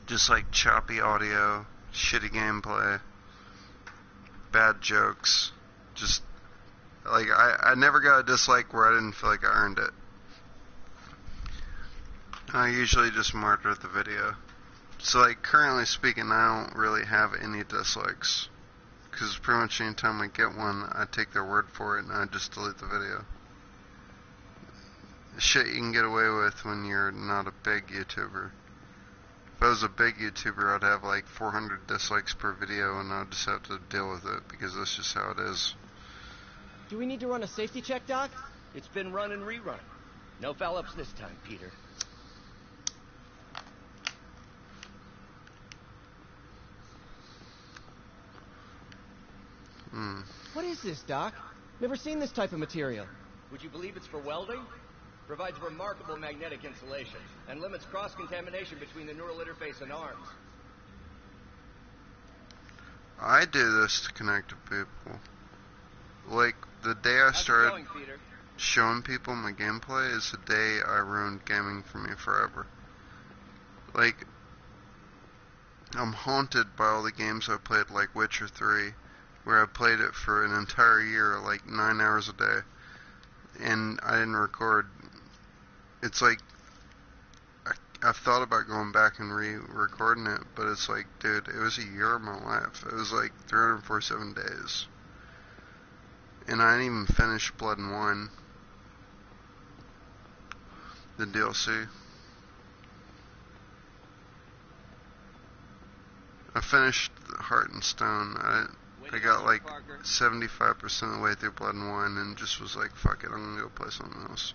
Just like choppy audio, shitty gameplay, bad jokes. Just like, I never got a dislike where I didn't feel like I earned it. I usually just martyr the video. So like, currently speaking, I don't really have any dislikes, because pretty much any time I get one, I take their word for it and I just delete the video. Shit you can get away with when you're not a big YouTuber. If I was a big YouTuber, I'd have like 400 dislikes per video, and I'd just have to deal with it, because that's just how it is. Do we need to run a safety check, Doc? It's been run and rerun. No foul-ups this time, Peter. What is this, Doc? Never seen this type of material. Would you believe it's for welding? Provides remarkable magnetic insulation and limits cross-contamination between the neural interface and arms. I do this to connect to people. Like, the day I How's it started going, Peter? showing people my gameplay is the day I ruined gaming for me forever. Like, I'm haunted by all the games I played, like Witcher 3, where I played it for an entire year, like 9 hours a day, and I didn't record. It's like, I've thought about going back and re-recording it, but it's like, dude, it was a year of my life. It was like 347 days. And I didn't even finish Blood and Wine, the DLC. I finished Heart and Stone. I got like 75% of the way through Blood and Wine and just was like, fuck it, I'm gonna go play something else.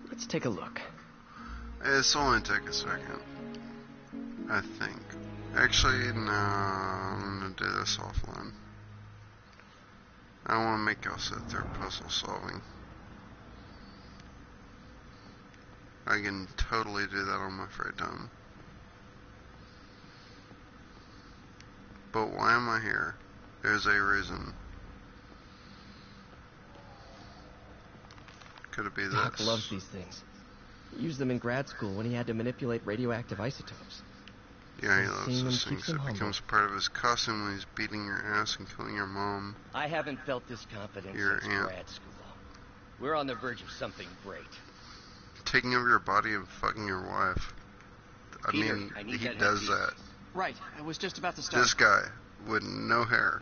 Let's take a look. It's only take a second, I think. Actually, no, I'm gonna do this offline. I don't want to make y'all sit there puzzle solving. I can totally do that on my free time. But why am I here? There's a reason. Could it be this? Doc loves these things. He used them in grad school when he had to manipulate radioactive isotopes. Yeah, he Seeing loves them those keeps things. him It humble. becomes part of his costume when he's beating your ass and killing your mom. I haven't felt this confidence Your since aunt. grad school. We're on the verge of something great. Taking over your body and fucking your wife. I Peter, mean, I need he that does headpiece. that. Right, I was just about to start. This guy with no hair.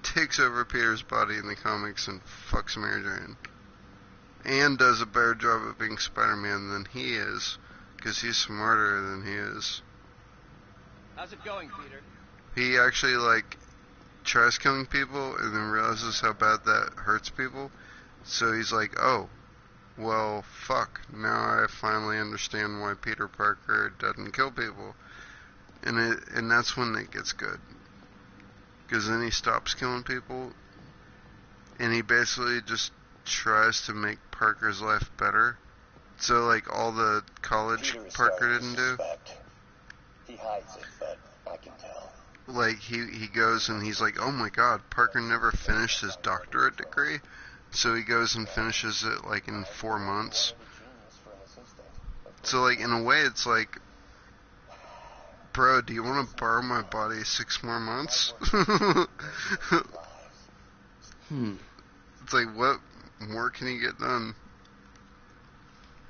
takes over Peter's body in the comics and fucks Mary Jane. And does a better job of being Spider-Man than he is, because he's smarter than he is. How's it going, Peter? He actually, like, tries killing people and then realizes how bad that hurts people. So he's like, oh, well, fuck. Now I finally understand why Peter Parker doesn't kill people. And that's when it gets good. Because then he stops killing people, and he basically just tries to make Parker's life better. So, like, all the college Parker didn't do. He hides it, but I can tell. Like, he goes and he's like, oh my god, Parker never finished his doctorate degree. So he goes and finishes it, like, in 4 months. So, like, in a way, it's like, bro, do you want to borrow my body 6 more months? It's like, what more can you get done?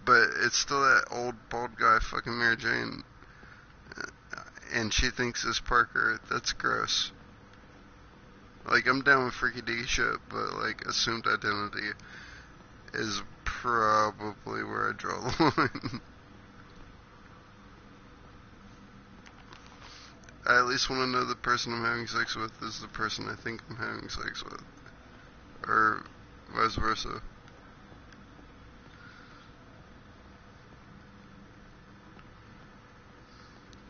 But it's still that old bald guy fucking Mary Jane. And she thinks it's Parker. That's gross. Like, I'm down with freaky deaky shit, but, like, assumed identity is probably where I draw the line. I at least want to know the person I'm having sex with is the person I think I'm having sex with. Or vice versa.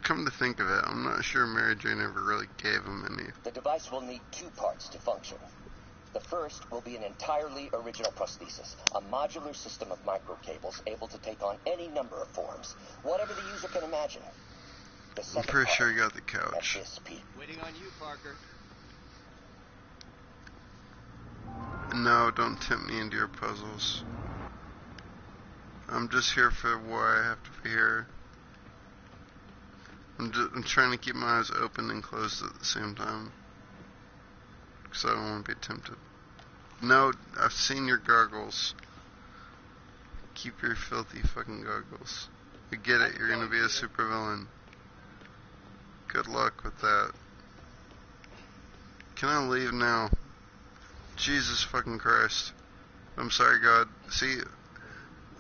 Come to think of it, I'm not sure Mary Jane ever really gave him any. The device will need 2 parts to function. The first will be an entirely original prosthesis, a modular system of microcables able to take on any number of forms, whatever the user can imagine. The I'm pretty sure he got the couch. Waiting on you, Parker. No, don't tempt me into your puzzles. I'm just here for why I have to be here. I'm trying to keep my eyes open and closed at the same time. Because I don't want to be tempted. No, I've seen your goggles. Keep your filthy fucking goggles. I get it, you're gonna be a supervillain. Good luck with that. Can I leave now? Jesus fucking Christ. I'm sorry, God. See,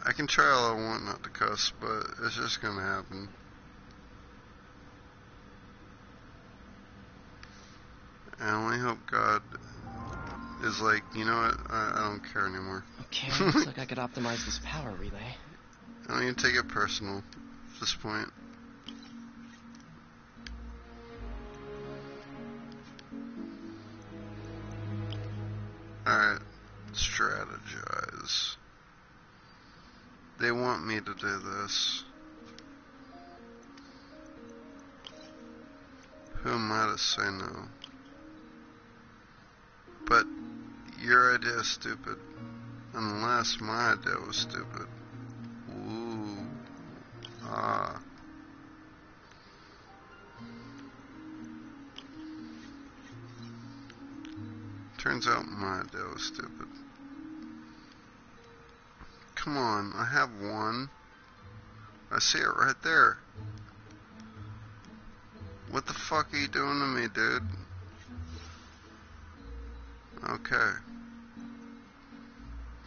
I can try all I want not to cuss, but it's just gonna happen. I only hope God is like, you know what, I don't care anymore. Okay, looks like I could optimize this power relay. I don't even take it personal at this point. Alright, strategize. They want me to do this. Who am I to say no? But your idea is stupid. Unless my idea was stupid. Ooh. Ah. Turns out my idea was stupid. Come on, I have one. I see it right there. What the fuck are you doing to me, dude? Okay.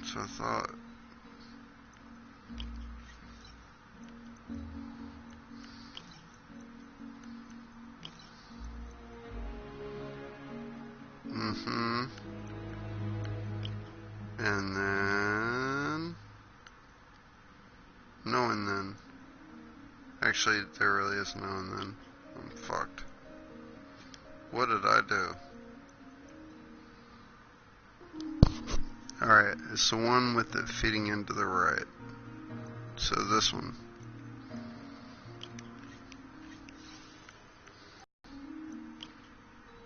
So I thought. And then. No and then. Actually, there really is no and then. I'm fucked. What did I do? Alright, it's the one with it feeding into the right. So this one.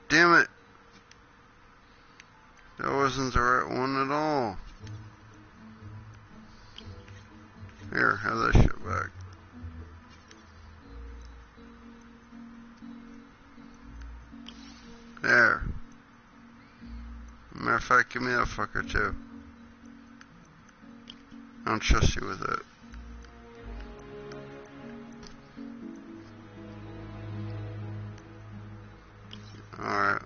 Damn it! That wasn't the right one at all. Here, have that shit back. There. Matter of fact, give me that fucker too. I don't trust you with it. Alright.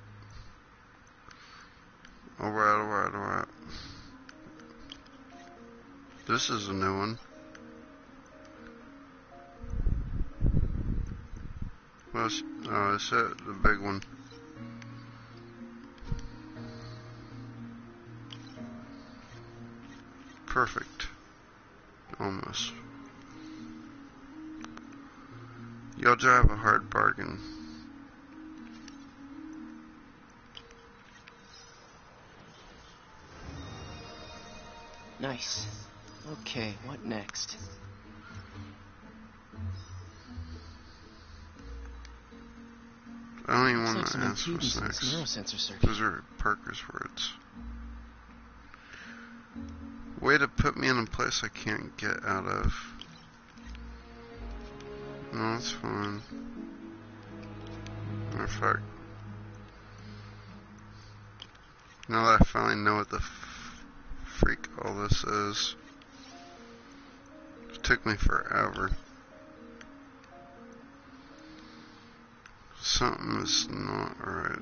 This is a new one. Oh, is it the big one? Perfect. Almost. Y'all drive a hard bargain. Nice. Okay, what next? I don't even Looks want like to some ask what's impedance in next. this neurosensor circuit. Those are Parker's words. Way to put me in a place I can't get out of. No, it's fine. Oh, fuck. Now that I finally know what the freak all this is. It took me forever. Something is not right.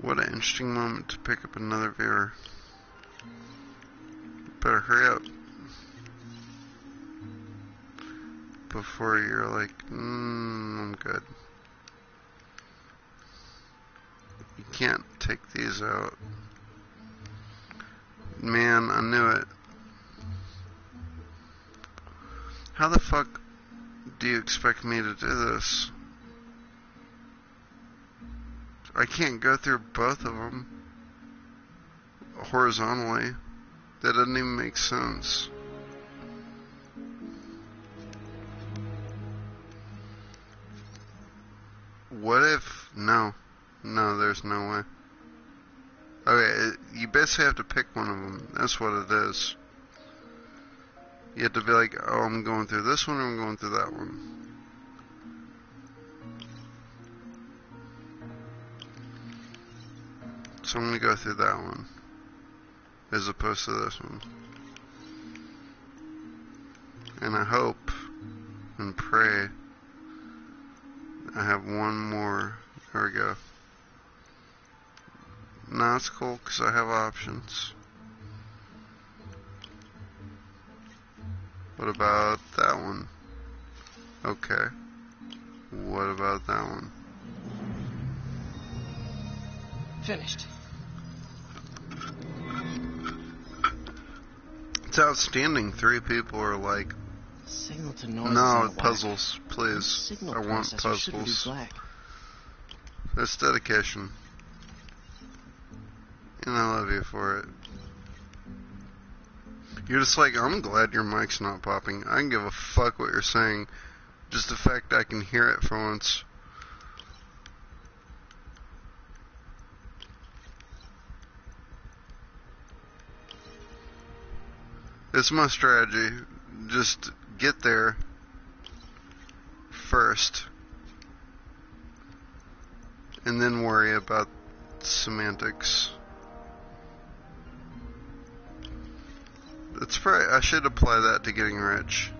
What an interesting moment to pick up another viewer. Better hurry up. Before you're like, I'm good. You can't take these out. Man, I knew it. How the fuck do you expect me to do this? I can't go through both of them horizontally. That doesn't even make sense. What if... No, there's no way. Okay, you basically have to pick one of them. That's what it is. You have to be like, oh, I'm going through this one or I'm going through that one. So I'm going to go through that one as opposed to this one. And I hope and pray I have one more. There we go. No, it's cool because I have options. What about that one? Okay. What about that one? Finished. It's outstanding. 3 people are like, Signal to noise. no, puzzles, The please. signal I want processor shouldn't be puzzles. black. That's dedication. And I love you for it. You're just like, I'm glad your mic's not popping. I can give a fuck what you're saying. Just the fact I can hear it for once. It's my strategy. Just get there first. And then worry about semantics. It's probably, I should apply that to getting rich.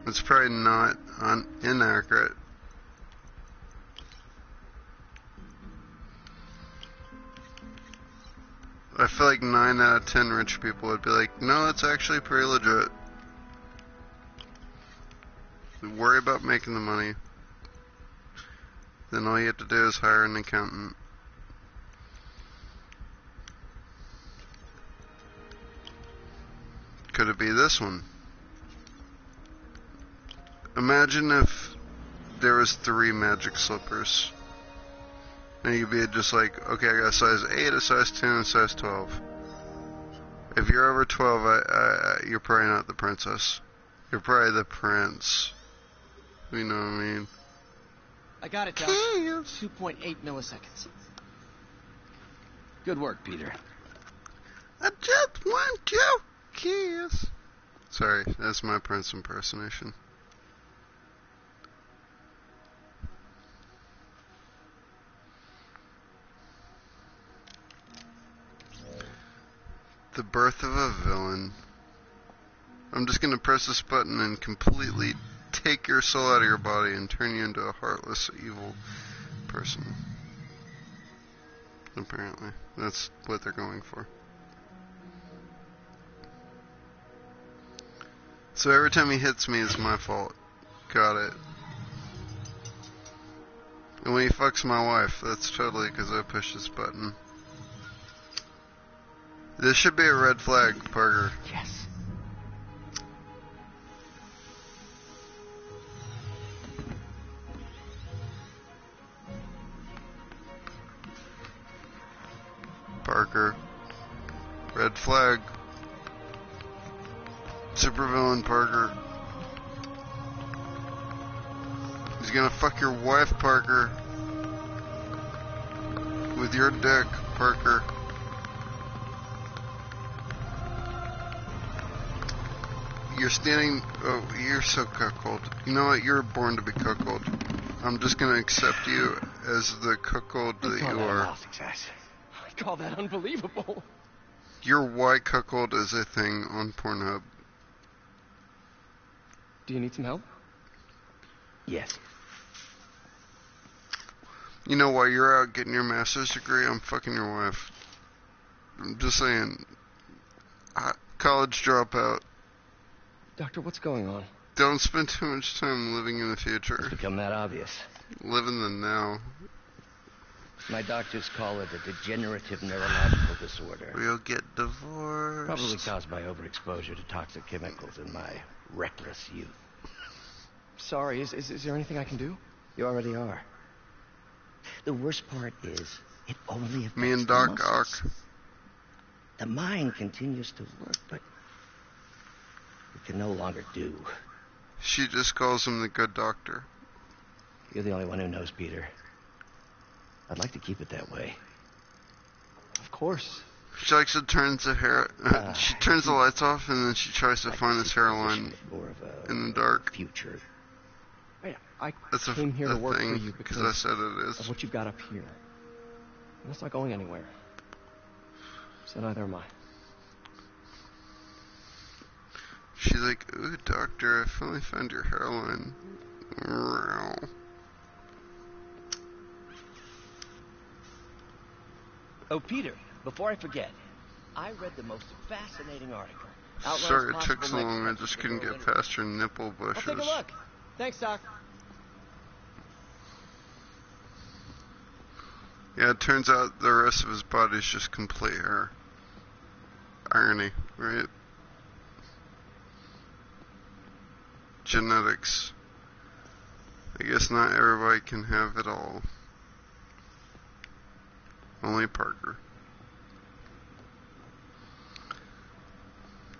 It's probably not inaccurate. I feel like 9 out of 10 rich people would be like, no, that's actually pretty legit. Worry about making the money. Then all you have to do is hire an accountant. Could it be this one? Imagine if there was 3 magic slippers. And you'd be just like, okay, I got a size 8, a size 10, and a size 12. If you're over 12, you're probably not the princess. You're probably the prince. You know what I mean? I got it, Doc. 2.8 milliseconds. Good work, Peter. I just want to kiss. Sorry, that's my prince impersonation. The birth of a villain. I'm just gonna press this button and completely take your soul out of your body and turn you into a heartless, evil person. apparently. That's what they're going for. So every time he hits me, it's my fault. Got it. And when he fucks my wife, that's totally because I pushed this button. This should be a red flag, Parker. Yes. Parker. Red flag. Supervillain Parker. He's gonna fuck your wife, Parker. With your dick, Parker. You're standing... Oh, you're so cuckold. You know what? You're born to be cuckold. I'm just gonna accept you as the cuckold that you are. I call that unbelievable. Your why cuckold is a thing on Pornhub. Do you need some help? Yes. You know, while you're out getting your master's degree, I'm fucking your wife. I'm just saying. College dropout. Doctor, what's going on? Don't spend too much time living in the future. It's become that obvious. Live in the now. My doctors call it a degenerative neurological disorder. We'll get divorced. Probably caused by overexposure to toxic chemicals in my reckless youth. Sorry, is there anything I can do? You already are. The worst part is, it only affects Me and the Doc muscles. Ock. The mind continues to work, but it can no longer do. She just calls him the good doctor. You're the only one who knows, Peter. I'd like to keep it that way. Of course. She likes to turn the hair. She turns the lights off, and then she tries to find his hairline in the dark. Future. Yeah, I That's came here to work for thing, you because I said it is. of what you've got up here. And that's not going anywhere. So neither am I. She's like, ooh, doctor, I finally found your hairline. Oh, Peter, before I forget, I read the most fascinating article. Sorry it took so long, I just couldn't get past her nipple bushes. I'll take a look. Thanks, Doc. Yeah, it turns out the rest of his body's just complete hair. Irony, right? Genetics. I guess not everybody can have it all. Only Parker.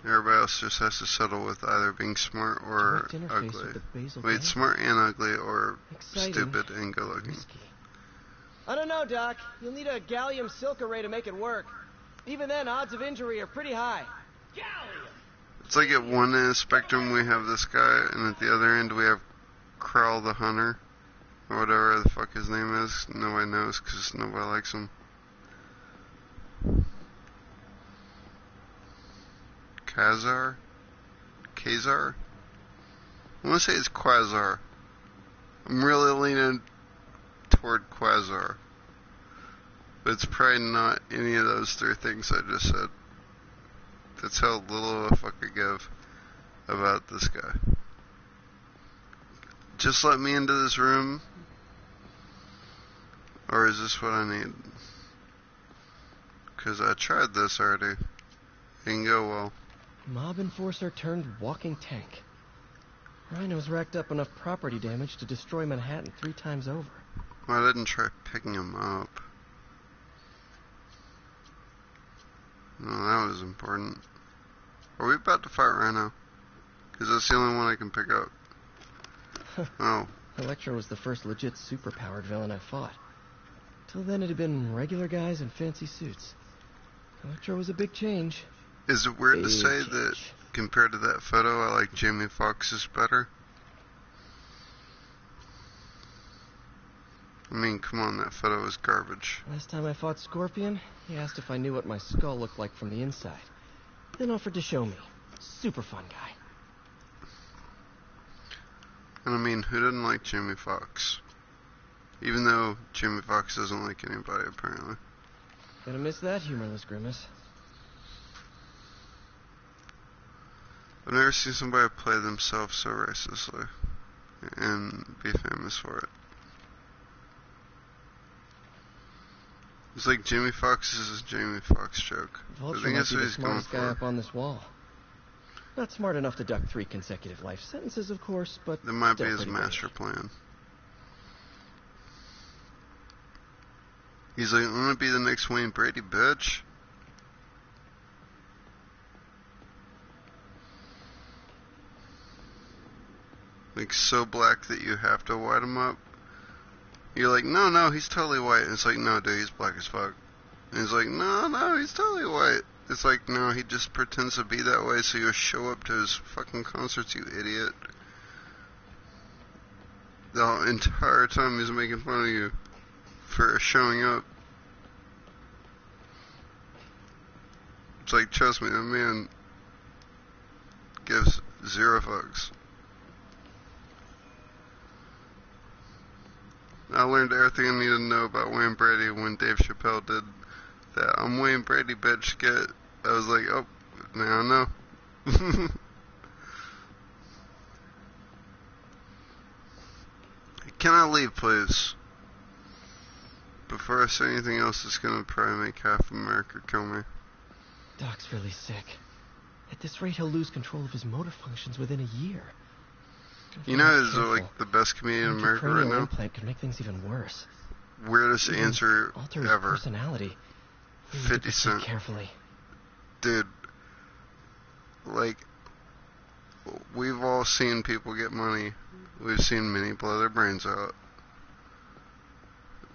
Everybody else just has to settle with either being smart or ugly. Wait, smart and ugly, or stupid and good looking. I don't know, Doc. You'll need a gallium silk array to make it work. Even then, odds of injury are pretty high. It's like at one end of the spectrum we have this guy, and at the other end we have Krell the Hunter, or whatever the fuck his name is. Nobody knows because nobody likes him. Kazar? Kazar? I want to say it's Quasar. I'm really leaning toward Quasar. But it's probably not any of those three things I just said. That's how little of a fuck I give about this guy. Just let me into this room? Or is this what I need? Because I tried this already. Didn't go well. Mob enforcer turned walking tank. Rhino's racked up enough property damage to destroy Manhattan 3 times over. Well, I didn't try picking him up. No, that was important. Are we about to fight Rhino? Because that's the only one I can pick up. Oh. Electro was the first legit superpowered villain I fought. Till then it had been regular guys in fancy suits. Electro was a big change. Is it weird to say that compared to that photo, I like Jamie Foxx's better? I mean, come on, that photo was garbage. Last time I fought Scorpion, he asked if I knew what my skull looked like from the inside. Then offered to show me. Super fun guy. And I mean, who didn't like Jamie Foxx? Even though Jamie Foxx doesn't like anybody, apparently. Gonna miss that humorless grimace. I've never seen somebody play themselves so racistly and be famous for it. It's like Jamie Foxx's Jamie Foxx joke. Vulture I think might that's be what the he's going smartest guy for. up on this wall. Not smart enough to duck 3 consecutive life sentences, of course, but That might be still his pretty master brave. plan. He's like, I'm gonna be the next Wayne Brady, bitch. Like, so black that you have to white him up. You're like, no, he's totally white. And it's like, no, dude, he's black as fuck. And he's like, no, he's totally white. It's like, no, he just pretends to be that way so you'll show up to his fucking concerts, you idiot. The entire time he's making fun of you for showing up. It's like, trust me, that man gives 0 fucks. I learned everything I needed to know about Wayne Brady when Dave Chappelle did that I'm Wayne Brady bitch skit. I was like, oh, now I know. Can I leave, please? Before I say anything else, it's gonna probably make half America kill me. Doc's really sick. At this rate, he'll lose control of his motor functions within a year. You know, he's like the best comedian in America right now. Implant could make things even worse. Weirdest answer alter his ever. Personality. 50 Cent. Carefully. Dude, like, we've all seen people get money. We've seen many blow their brains out.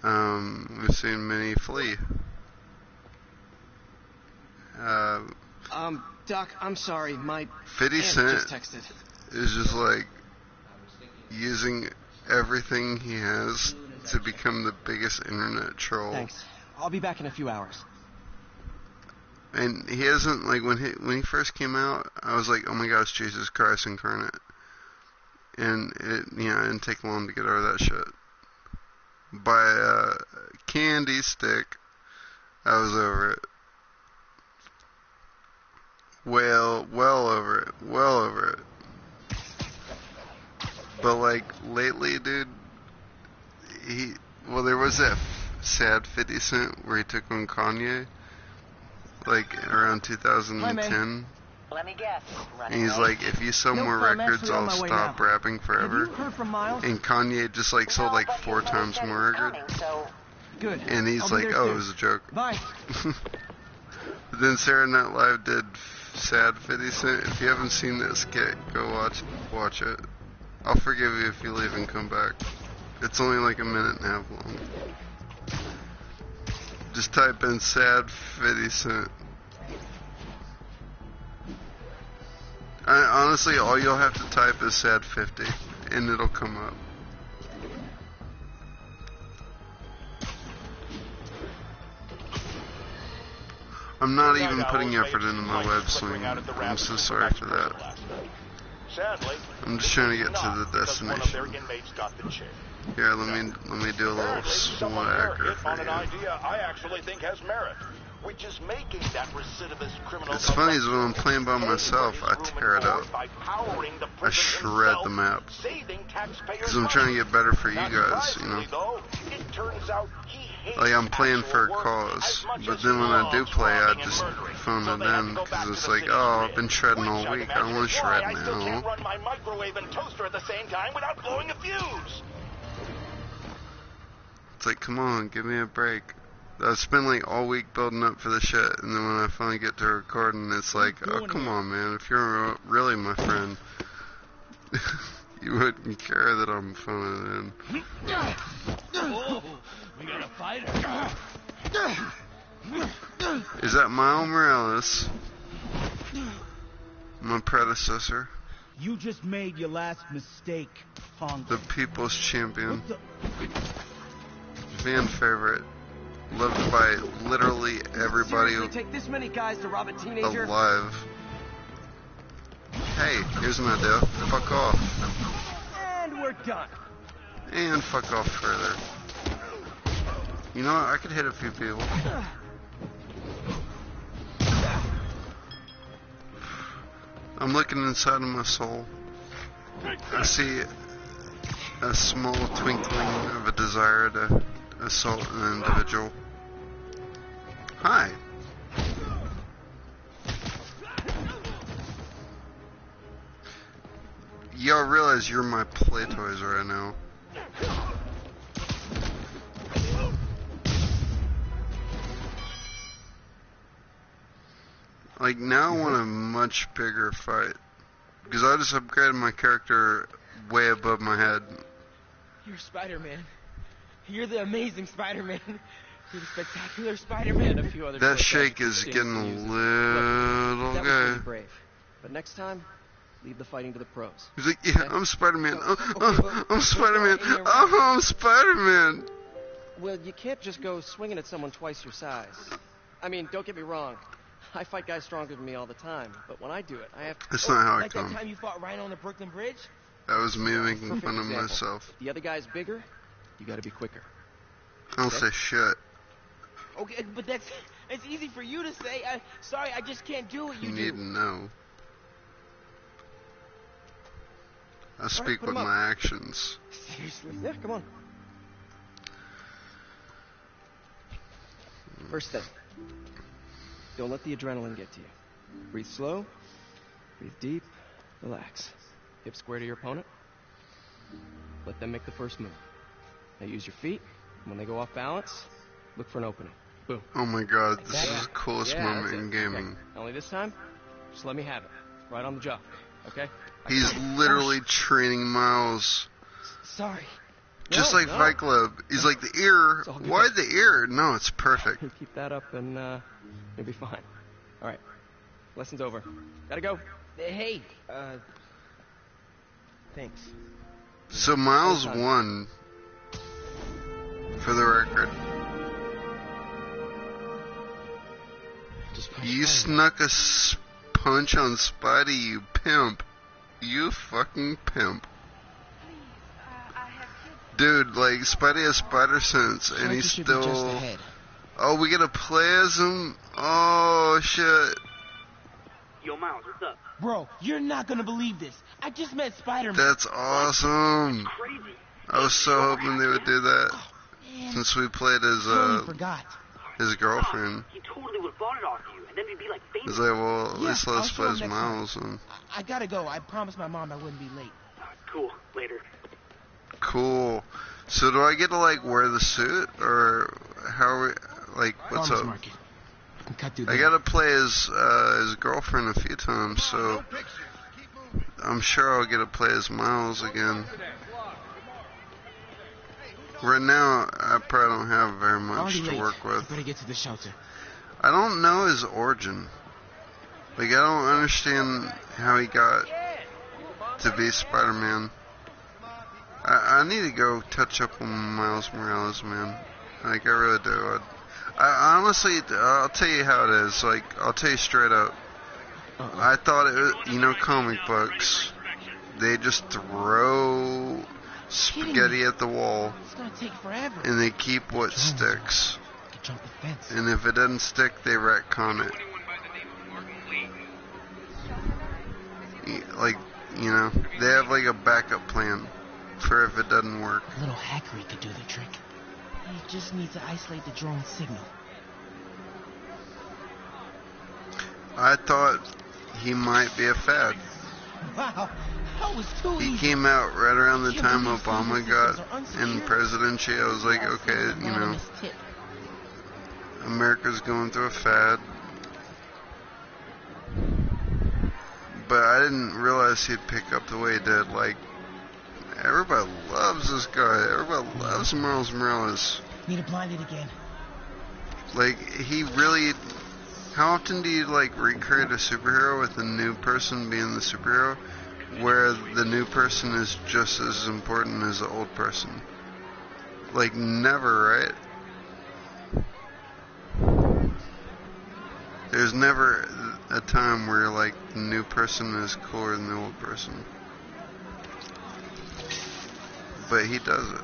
We've seen many flee. Doc, I'm sorry, my 50 aunt Cent just texted. is just like using everything he has to become the biggest internet troll. Thanks. I'll be back in a few hours. And he hasn't, like, when he first came out, I was like, oh my gosh, Jesus Christ incarnate. And it didn't take long to get over that shit. By a candy stick, I was over it. Well over it. But, like, lately, dude, there was that sad 50 Cent where he took on Kanye, like, around 2010. Let me guess. And he's like, if you sell more records, I'll stop rapping forever. And Kanye just, like, sold, like, 4 times more records. Good. And he's like, oh, it was a joke. Bye. But then Saturday Night Live did sad 50 Cent. If you haven't seen that skit, go watch it. I'll forgive you if you leave and come back. It's only like a minute and a half long. Just type in sad 50 Cent. Honestly, all you'll have to type is sad 50, and it'll come up. I'm not even putting effort into my web swing. I'm so sorry for that. I'm just trying to get to the destination. Here, let me do a little somewhat accurate for you. I actually think has merit, which is making that recidivist criminal. It's funny is when I'm playing by myself, I tear it up. I shred the map. Because I'm trying to get better for you guys, you know. Like, I'm playing for a cause, but then when I do play, I just phone it in, because it's like, oh, I've been shredding all week, I don't want to shred now. Run my microwave and toaster at the same time without blowing a fuse. It's like, come on, give me a break. I've spent like all week building up for the shit, and then when I finally get to recording, it's like, oh, come on, man, if you're really my friend, you wouldn't care that I'm phoning it in. Oh, we got a fighter. Is that Miles Morales? My predecessor. You just made your last mistake, punk. The people's champion. Fan favorite. Loved by literally everybody take this many guys to rob a teenager? alive. Hey, here's an idea. Fuck off. And we're done. And fuck off further. You know what? I could hit a few people. I'm looking inside of my soul. I see a small twinkling of a desire to assault an individual. Hi. Y'all realize you're my play toys right now. Like, now I want a much bigger fight. Because I just upgraded my character way above my head. You're Spider-Man. You're the amazing Spider-Man. You're the spectacular Spider-Man. A few other That shake is getting a little that was gay. really brave. But next time, leave the fighting to the pros. He's like, yeah, I'm Spider-Man. I'm Spider-Man. I'm Spider-Man. Well, you can't just go swinging at someone twice your size. I mean, don't get me wrong. I fight guys stronger than me all the time, but when I do it, I have to... That's not how I Like come. that time you fought Rhino on the Brooklyn Bridge? That was me making Perfect fun of example. myself. If the other guy's bigger, you gotta be quicker. I don't say shit. Okay, but it's easy for you to say. Sorry, I just can't do what You you need do. to know. I speak put with 'em up. my actions. Seriously? Yeah, come on. First thing. Don't let the adrenaline get to you. Breathe slow, breathe deep, relax. Hip square to your opponent. Let them make the first move. Now use your feet, and when they go off balance, look for an opening. Boom. Oh my god, this Yeah. is the coolest Yeah, moment that's in it. gaming. Okay. Only this time, just let me have it. Right on the jaw. Okay? He's literally training Miles. Sorry. Just No, like no. Fight Club. He's like, the ear. It's all good. Why the ear? No, it's perfect. Keep that up and you'll be fine. Alright. Lesson's over. Gotta go. Hey, thanks. So Miles Anytime. won. For the record. Just push You forward. snuck a punch on Spidey, you pimp. You fucking pimp. I have kids. Dude, like, Spidey has spider sense, and Like you he's should be just still... ahead. Oh, we gotta play as him? Oh, shit. Yo, Miles, what's up? Bro, you're not gonna believe this. I just met Spider-Man. That's awesome. Crazy. I was so hoping they would do that, Man, since we played as, totally forgot. his girlfriend. He totally would have bought it off you, and then we'd be like famous. He's like, well, at Yeah, least let I'll us show play him as next time. Miles. And I gotta go. I promised my mom I wouldn't be late. Cool. Later. cool. So do I get to, like, wear the suit, or how are we, like, what's Farmer's up? Market. And cut through I there. gotta play as his girlfriend a few times, so I'm sure I'll get to play as Miles again. Right now, I probably don't have very much Already to late. work with. I better get to the shelter. I don't know his origin. Like, I don't understand how he got to be Spider-Man. I need to go touch up on Miles Morales, man. Like, I really do. I honestly, I'll tell you how it is. Like, I'll tell you straight up. I thought it was, you know, comic books, they just throw spaghetti at the wall, It's gonna take forever. and they keep what sticks. I can jump the fence. And if it doesn't stick, they retcon it. Like, you know, they have like a backup plan for if it doesn't work. A little hackery could do the trick. He just needs to isolate the drone signal. I thought he might be a fad. Wow, that was too He easy. came out right around the Can't time believe Obama these got systems are in unsecured. presidency. I was like, okay, you know, Anonymous tip. America's going through a fad. But I didn't realize he'd pick up the way he did. Like, everybody loves this guy. Everybody loves Miles Morales. Need to blind it again. Like, he really... How often do you, like, recreate a superhero with a new person being the superhero, where the new person is just as important as the old person? Like, never, right? There's never a time where, like, the new person is cooler than the old person. But he does it.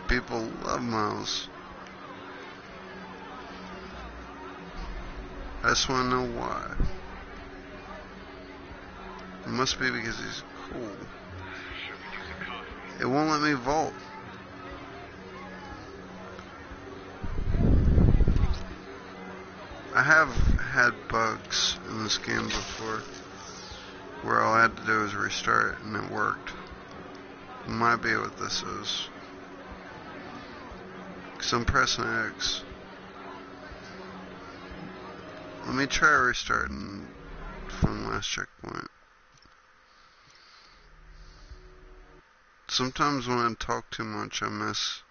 People love Miles. I just want to know why. It must be because he's cool. It won't let me vault. I have had bugs in this game before where all I had to do was restart and it worked. It might be what this is. Because I'm pressing X. Let me try restarting from the last checkpoint. Sometimes when I talk too much, I miss,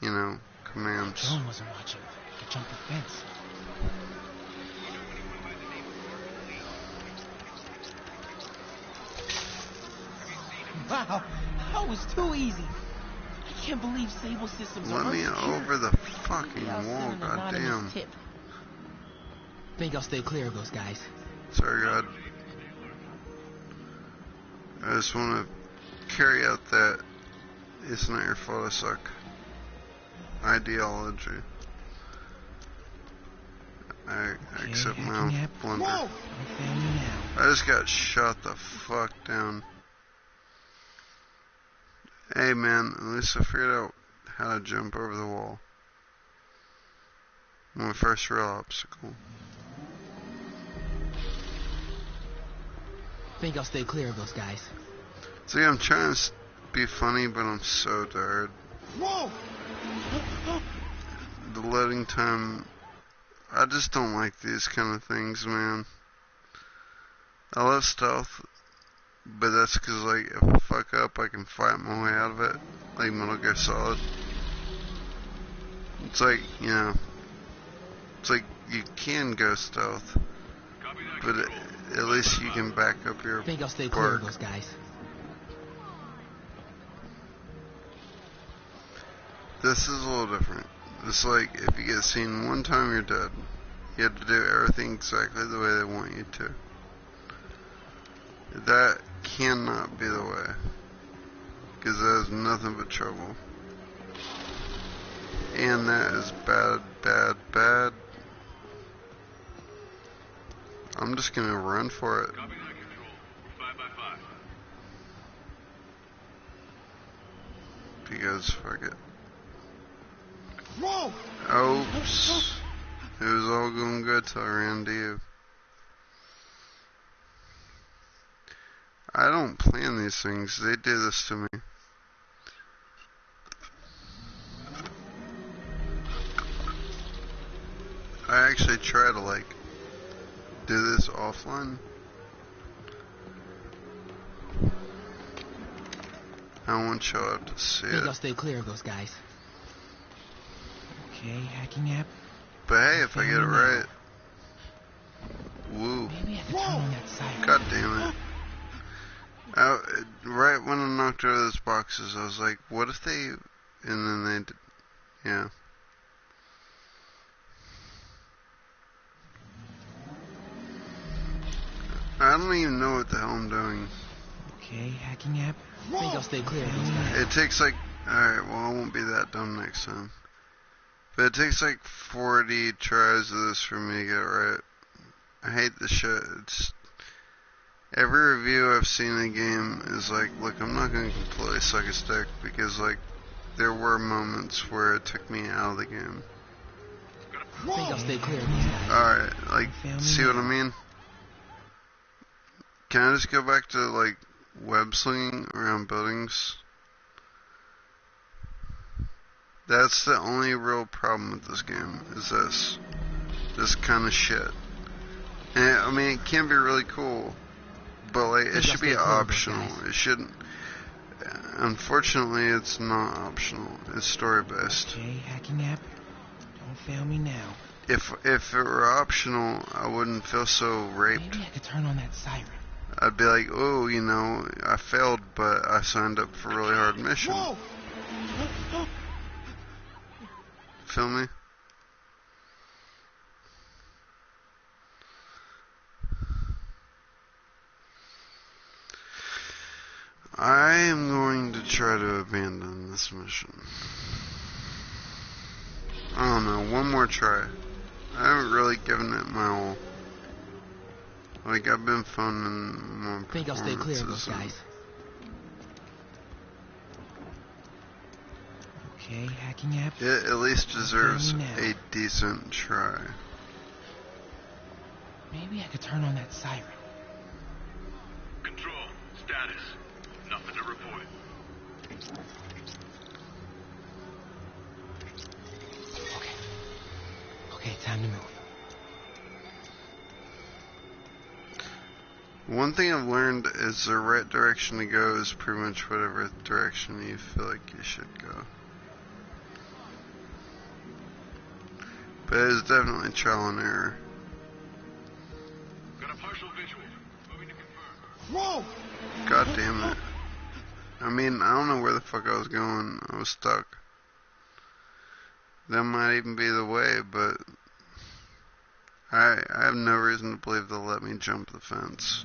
you know, commands. Drone wasn't watching. I could jump the fence. Wow, that was too easy. I can't believe Sable systems Let are me unsecure. over the fucking Maybe I'll wall, send an anonymous goddamn. tip. Think I'll stay clear of those guys. Sorry, God. I just want to carry out that it's not your fault I suck ideology. I accept my own blunder. I just got shot the fuck down. Hey man, at least I figured out how to jump over the wall. My first real obstacle. Think I'll stay clear of those guys. See, I'm trying to be funny, but I'm so tired. Whoa! The loading time, I just don't like these kind of things, man. I love stealth, but that's because, like, if I fuck up, I can fight my way out of it, like Metal Gear Solid. It's like, you know, it's like you can go stealth, but at least you can back up your Think I'll stay clear of those guys. This is a little different. It's like, if you get seen one time, you're dead. You have to do everything exactly the way they want you to. That cannot be the way. Because that is nothing but trouble. And that is bad, bad, bad. I'm just gonna run for it. Because, fuck it. Whoa! Oops. It was all going good till I ran into you. I don't plan these things. They do this to me. I actually try to, like, do this offline. I want y'all to see Think it. I'll stay clear of those guys. Okay, hacking app. But hey, if I get it right. Woo. Maybe I could turn on that siren. God damn it. Right when I knocked over those boxes, I was like, what if they... And then they did... Yeah. I don't even know what the hell I'm doing. Okay, hacking app. Think I'll stay clear of those guys. It takes like... Alright, well I won't be that dumb next time. But it takes like 40 tries of this for me to get it right. I hate this shit. It's... Every review I've seen in the game is like, look, I'm not going to completely suck a stick because, like, there were moments where it took me out of the game. Think I'll stay clear of these guys. Alright, like, see what I mean? Can I just go back to, like, web slinging around buildings? That's the only real problem with this game, is this kind of shit. And, I mean, it can be really cool, but, like, it should be optional. It shouldn't... Unfortunately, it's not optional. It's story-based. Okay, hacking app. Don't fail me now. If it were optional, I wouldn't feel so raped. Maybe I could turn on that siren. I'd be like, oh, you know, I failed, but I signed up for a really hard mission. Whoa! Feel me? I am going to try to abandon this mission. I don't know, one more try. I haven't really given it my all. Like, I've been phoning more Think I'll stay clear of those performances guys. Okay, hacking app. It at least deserves Tell me now. a decent try. Maybe I could turn on that siren. Control. Status. Nothing to report. Okay, time to move. One thing I've learned is the right direction to go is pretty much whatever direction you feel like you should go. But it's definitely trial and error. Got a partial visual. Moving to confirm. Whoa! God damn it. I mean, I don't know where the fuck I was going. I was stuck. That might even be the way, but I have no reason to believe they'll let me jump the fence.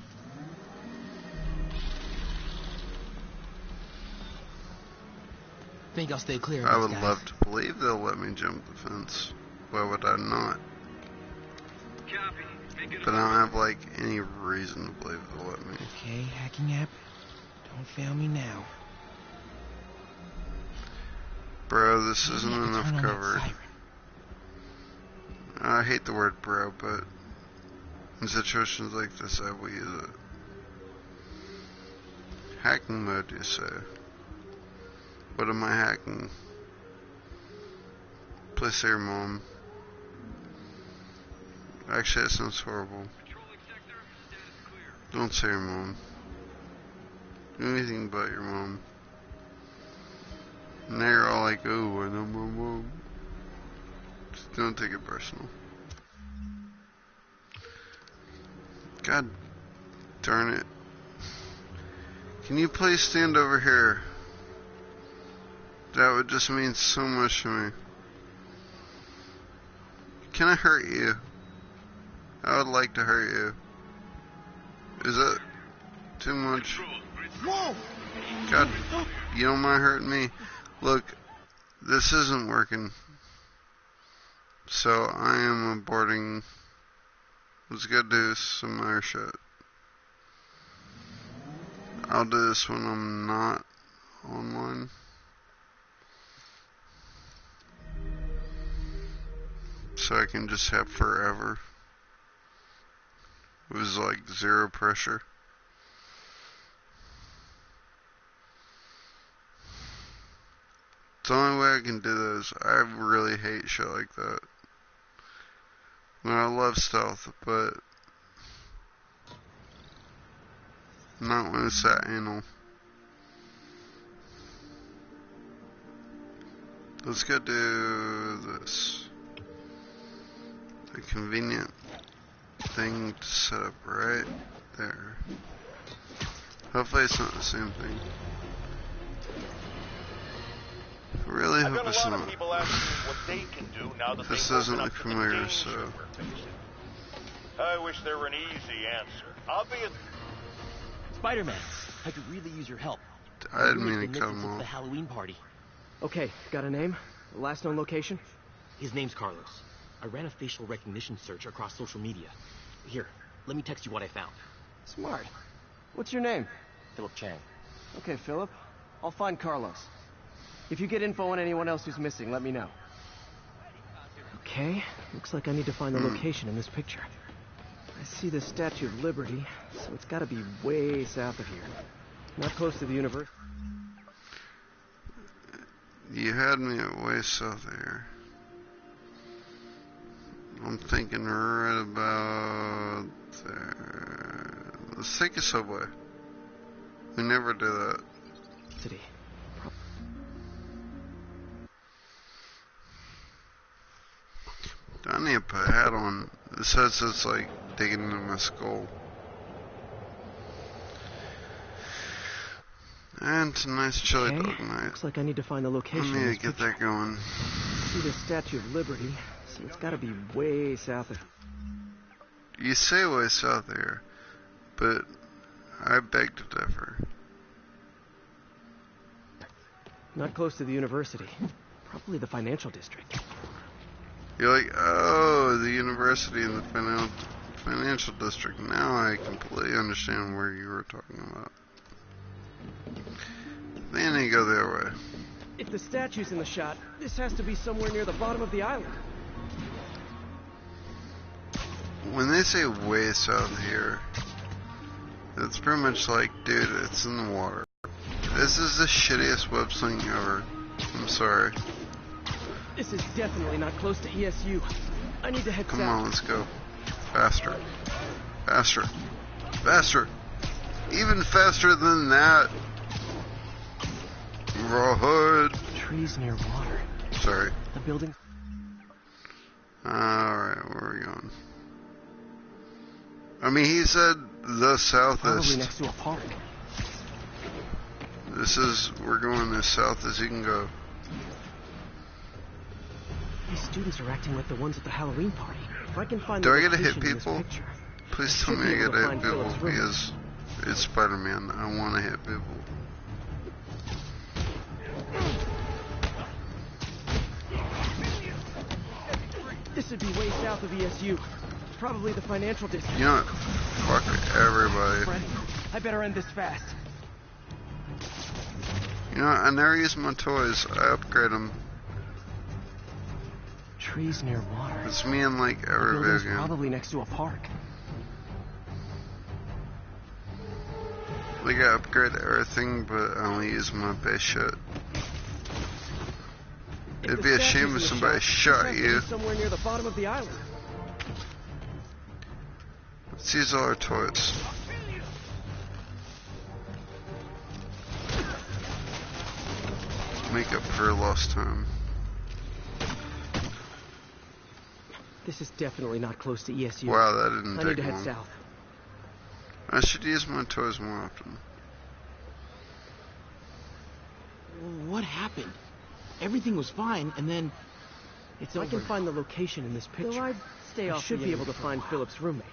Think I'll stay clear of I those would guys. love to believe they'll let me jump the fence. Why would I not? Copy. Make it But I don't have, like, any reason to believe they'll let me. Okay, hacking app. Don't fail me now. Bro, this isn't Maybe I could enough turn on that cover. siren. I hate the word bro, but in situations like this, I will use it. Hacking mode, you say? What am I hacking? Please say your mom. Actually, that sounds horrible. Don't say your mom. Do anything but your mom. Now you're all like, oh, I know my mom. Just don't take it personal. God darn it. Can you please stand over here? That would just mean so much to me. Can I hurt you? I would like to hurt you. Is it too much? Whoa! God, you don't mind hurting me? Look, this isn't working. So I am aborting. Let's go do some other shit. I'll do this when I'm not online. So I can just have forever. It was like zero pressure. It's the only way I can do this. I really hate shit like that. I mean, I love stealth, but not when it's that anal. Let's go do this. A convenient thing to set up right there. Hopefully it's not the same thing. I really I've hope got a it's lot of not. people asking what they can do now that This they've doesn't woken look up to the familiar, danger so we're facing. I wish there were an easy answer. Albeit, Spiderman, I could really use your help. I didn't Lou's mean been to cut missing him since the off. Halloween party. Okay, got a name? Last known location? His name's Carlos. I ran a facial recognition search across social media. Here, let me text you what I found. Smart. What's your name? Philip Chang. Okay, Philip. I'll find Carlos. If you get info on anyone else who's missing, let me know. Okay, looks like I need to find the location in this picture. I see the Statue of Liberty, so it's gotta be way south of here. Not close to the university. You had me at way south here. I'm thinking right about there. Let's take a subway. We never do that. City. I need to put a hat on. This headset's like digging into my skull. And it's a nice chili dog night. Looks like I need to find the location. I in need this to get picture. that going. See the Statue of Liberty, so it's gotta be way south of. You say way south here, but I beg to differ. Not close to the university. Probably the financial district. You're like, oh, the university in the financial district. Now I completely understand where you were talking about. Then you go the other way. If the statue's in the shot, this has to be somewhere near the bottom of the island. When they say way south here, it's pretty much like, dude, it's in the water. This is the shittiest web slinging ever. I'm sorry. This is definitely not close to ESU. I need to head south. Come on, let's go. Faster. Faster. Faster. Even faster than that. Raw hood. Trees near water. Sorry. The building. Alright, where are we going? I mean, he said the southest. Probably next to a park. We're going as south as you can go. These students are acting like the ones at the Halloween party. If I can find Do the I get to location hit in this people? picture, Please tell me I get to hit people because it's Spider-Man. I want to hit people. This would be way south of ESU. Probably the financial district. You know what? Fuck everybody. Friend, I better end this fast. You know what? I never use my toys. I upgrade them. Trees near water. It's me in like every video game. Probably next to a park. Like I upgrade everything, but I only use my base shit. It'd be a shame if somebody shot you. Somewhere near the bottom of the island. Let's use all our toys. Make up for lost time. This is definitely not close to ESU. Wow, that didn't take long. I need to head south. I should use my toys more often. What happened? Everything was fine, and then If I can find the location in this picture, Though I'd stay I off should the be able to internet for a find while. Philip's roommate.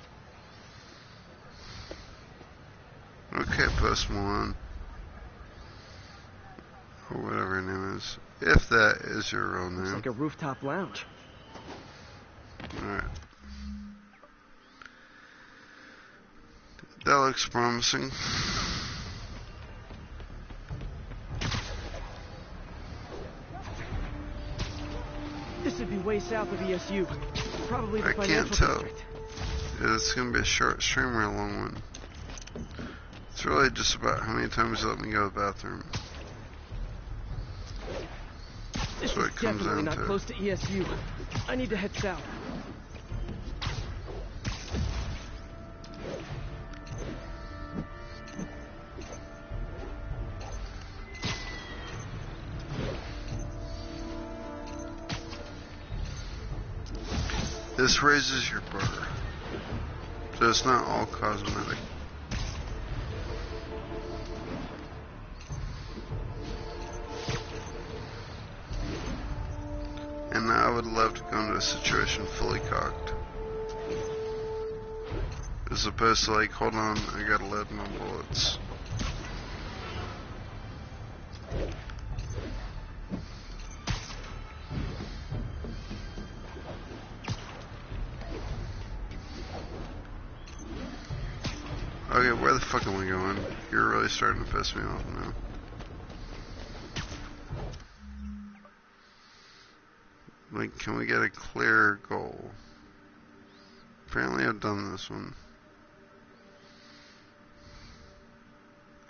Okay, Post Malone. Or whatever her name is. If that is your real name. Looks like a rooftop lounge. Alright. That looks promising. This would be way south of ESU. Probably the I can't financial tell. district. It's gonna be a short stream or a long one. It's really just about how many times you let me go to the bathroom. This That's what is it comes definitely down not to. close to ESU. I need to head south. This raises your bar. So it's not all cosmetic. And I would love to go into a situation fully cocked. As opposed to like, hold on, I gotta load my bullets. Okay, where the fuck am we going? You're really starting to piss me off now. Like, can we get a clear goal? Apparently I've done this one.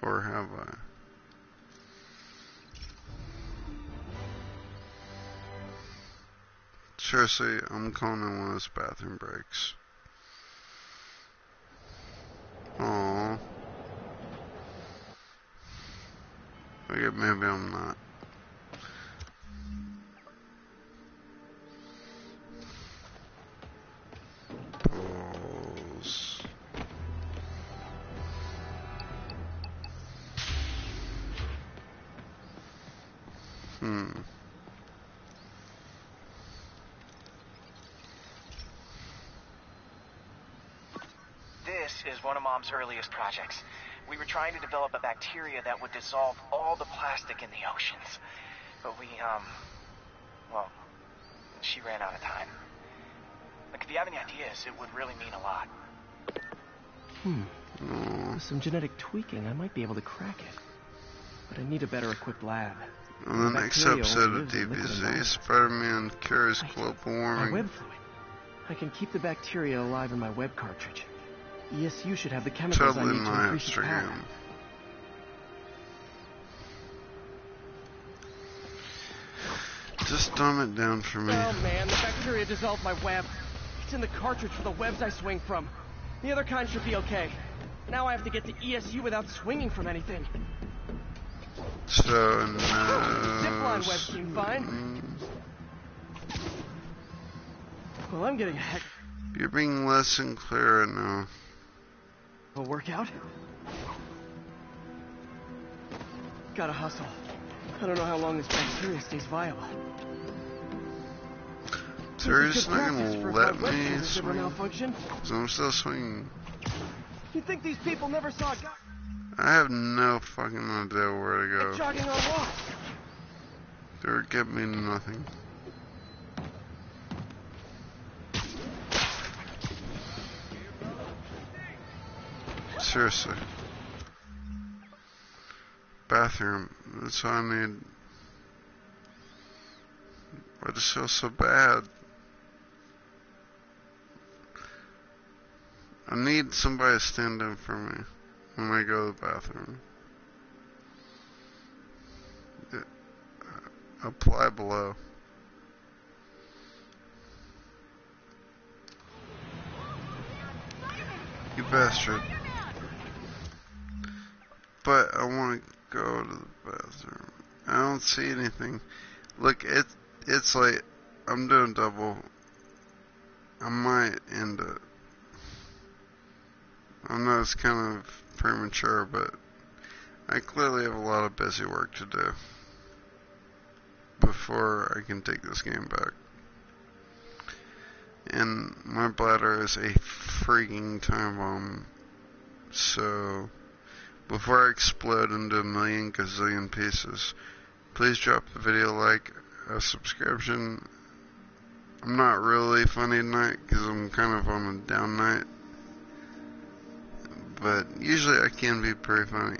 Or have I? Seriously, I'm calling in one of those bathroom breaks. Aww. Okay, maybe I'm not. Pause. This is one of Mom's earliest projects. We were trying to develop a bacteria that would dissolve all the plastic in the oceans. But well, she ran out of time. Like, if you have any ideas, it would really mean a lot. With some genetic tweaking, I might be able to crack it. But I need a better equipped lab. On the next episode of DBZ, Spider-Man cures global My warming. web fluid. I can keep the bacteria alive in my web cartridge. ESU should have the chemicals I Totally need to my increase its power. Instagram. Just dumb it down for me. Oh man, the bacteria dissolved my web. It's in the cartridge for the webs I swing from. The other kind should be okay. Now I have to get to ESU without swinging from anything. So, Zipline web seemed fine. Well, I'm getting a heck You're being less than clear right now. of a workout. Gotta hustle. I don't know how long this bacteria stays viable. Seriously, not gonna let me swing? swing? Malfunction? So I'm still swinging. You think these people never saw a guy I have no fucking idea where to go. jogging on what? They would get me nothing. Seriously. Bathroom. That's what I need. I just feel so bad. I need somebody to stand in for me when I go to the bathroom. Apply below. You bastard. But I want to go to the bathroom. I don't see anything. Look, it's like I'm doing double. I might end it. I know it's kind of premature, but I clearly have a lot of busy work to do before I can take this game back. And my bladder is a freaking time bomb. So, before I explode into a million gazillion pieces, please drop the video a like, a subscription. I'm not really funny tonight because I'm kind of on a down night. But usually I can be pretty funny.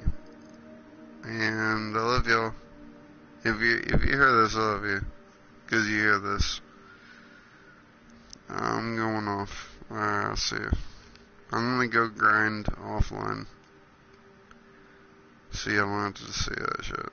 And I love y'all. If you hear this, I love you. Because you hear this. I'm going off. Alright, I'll see you. I'm gonna go grind offline. See, I wanted to see that shit.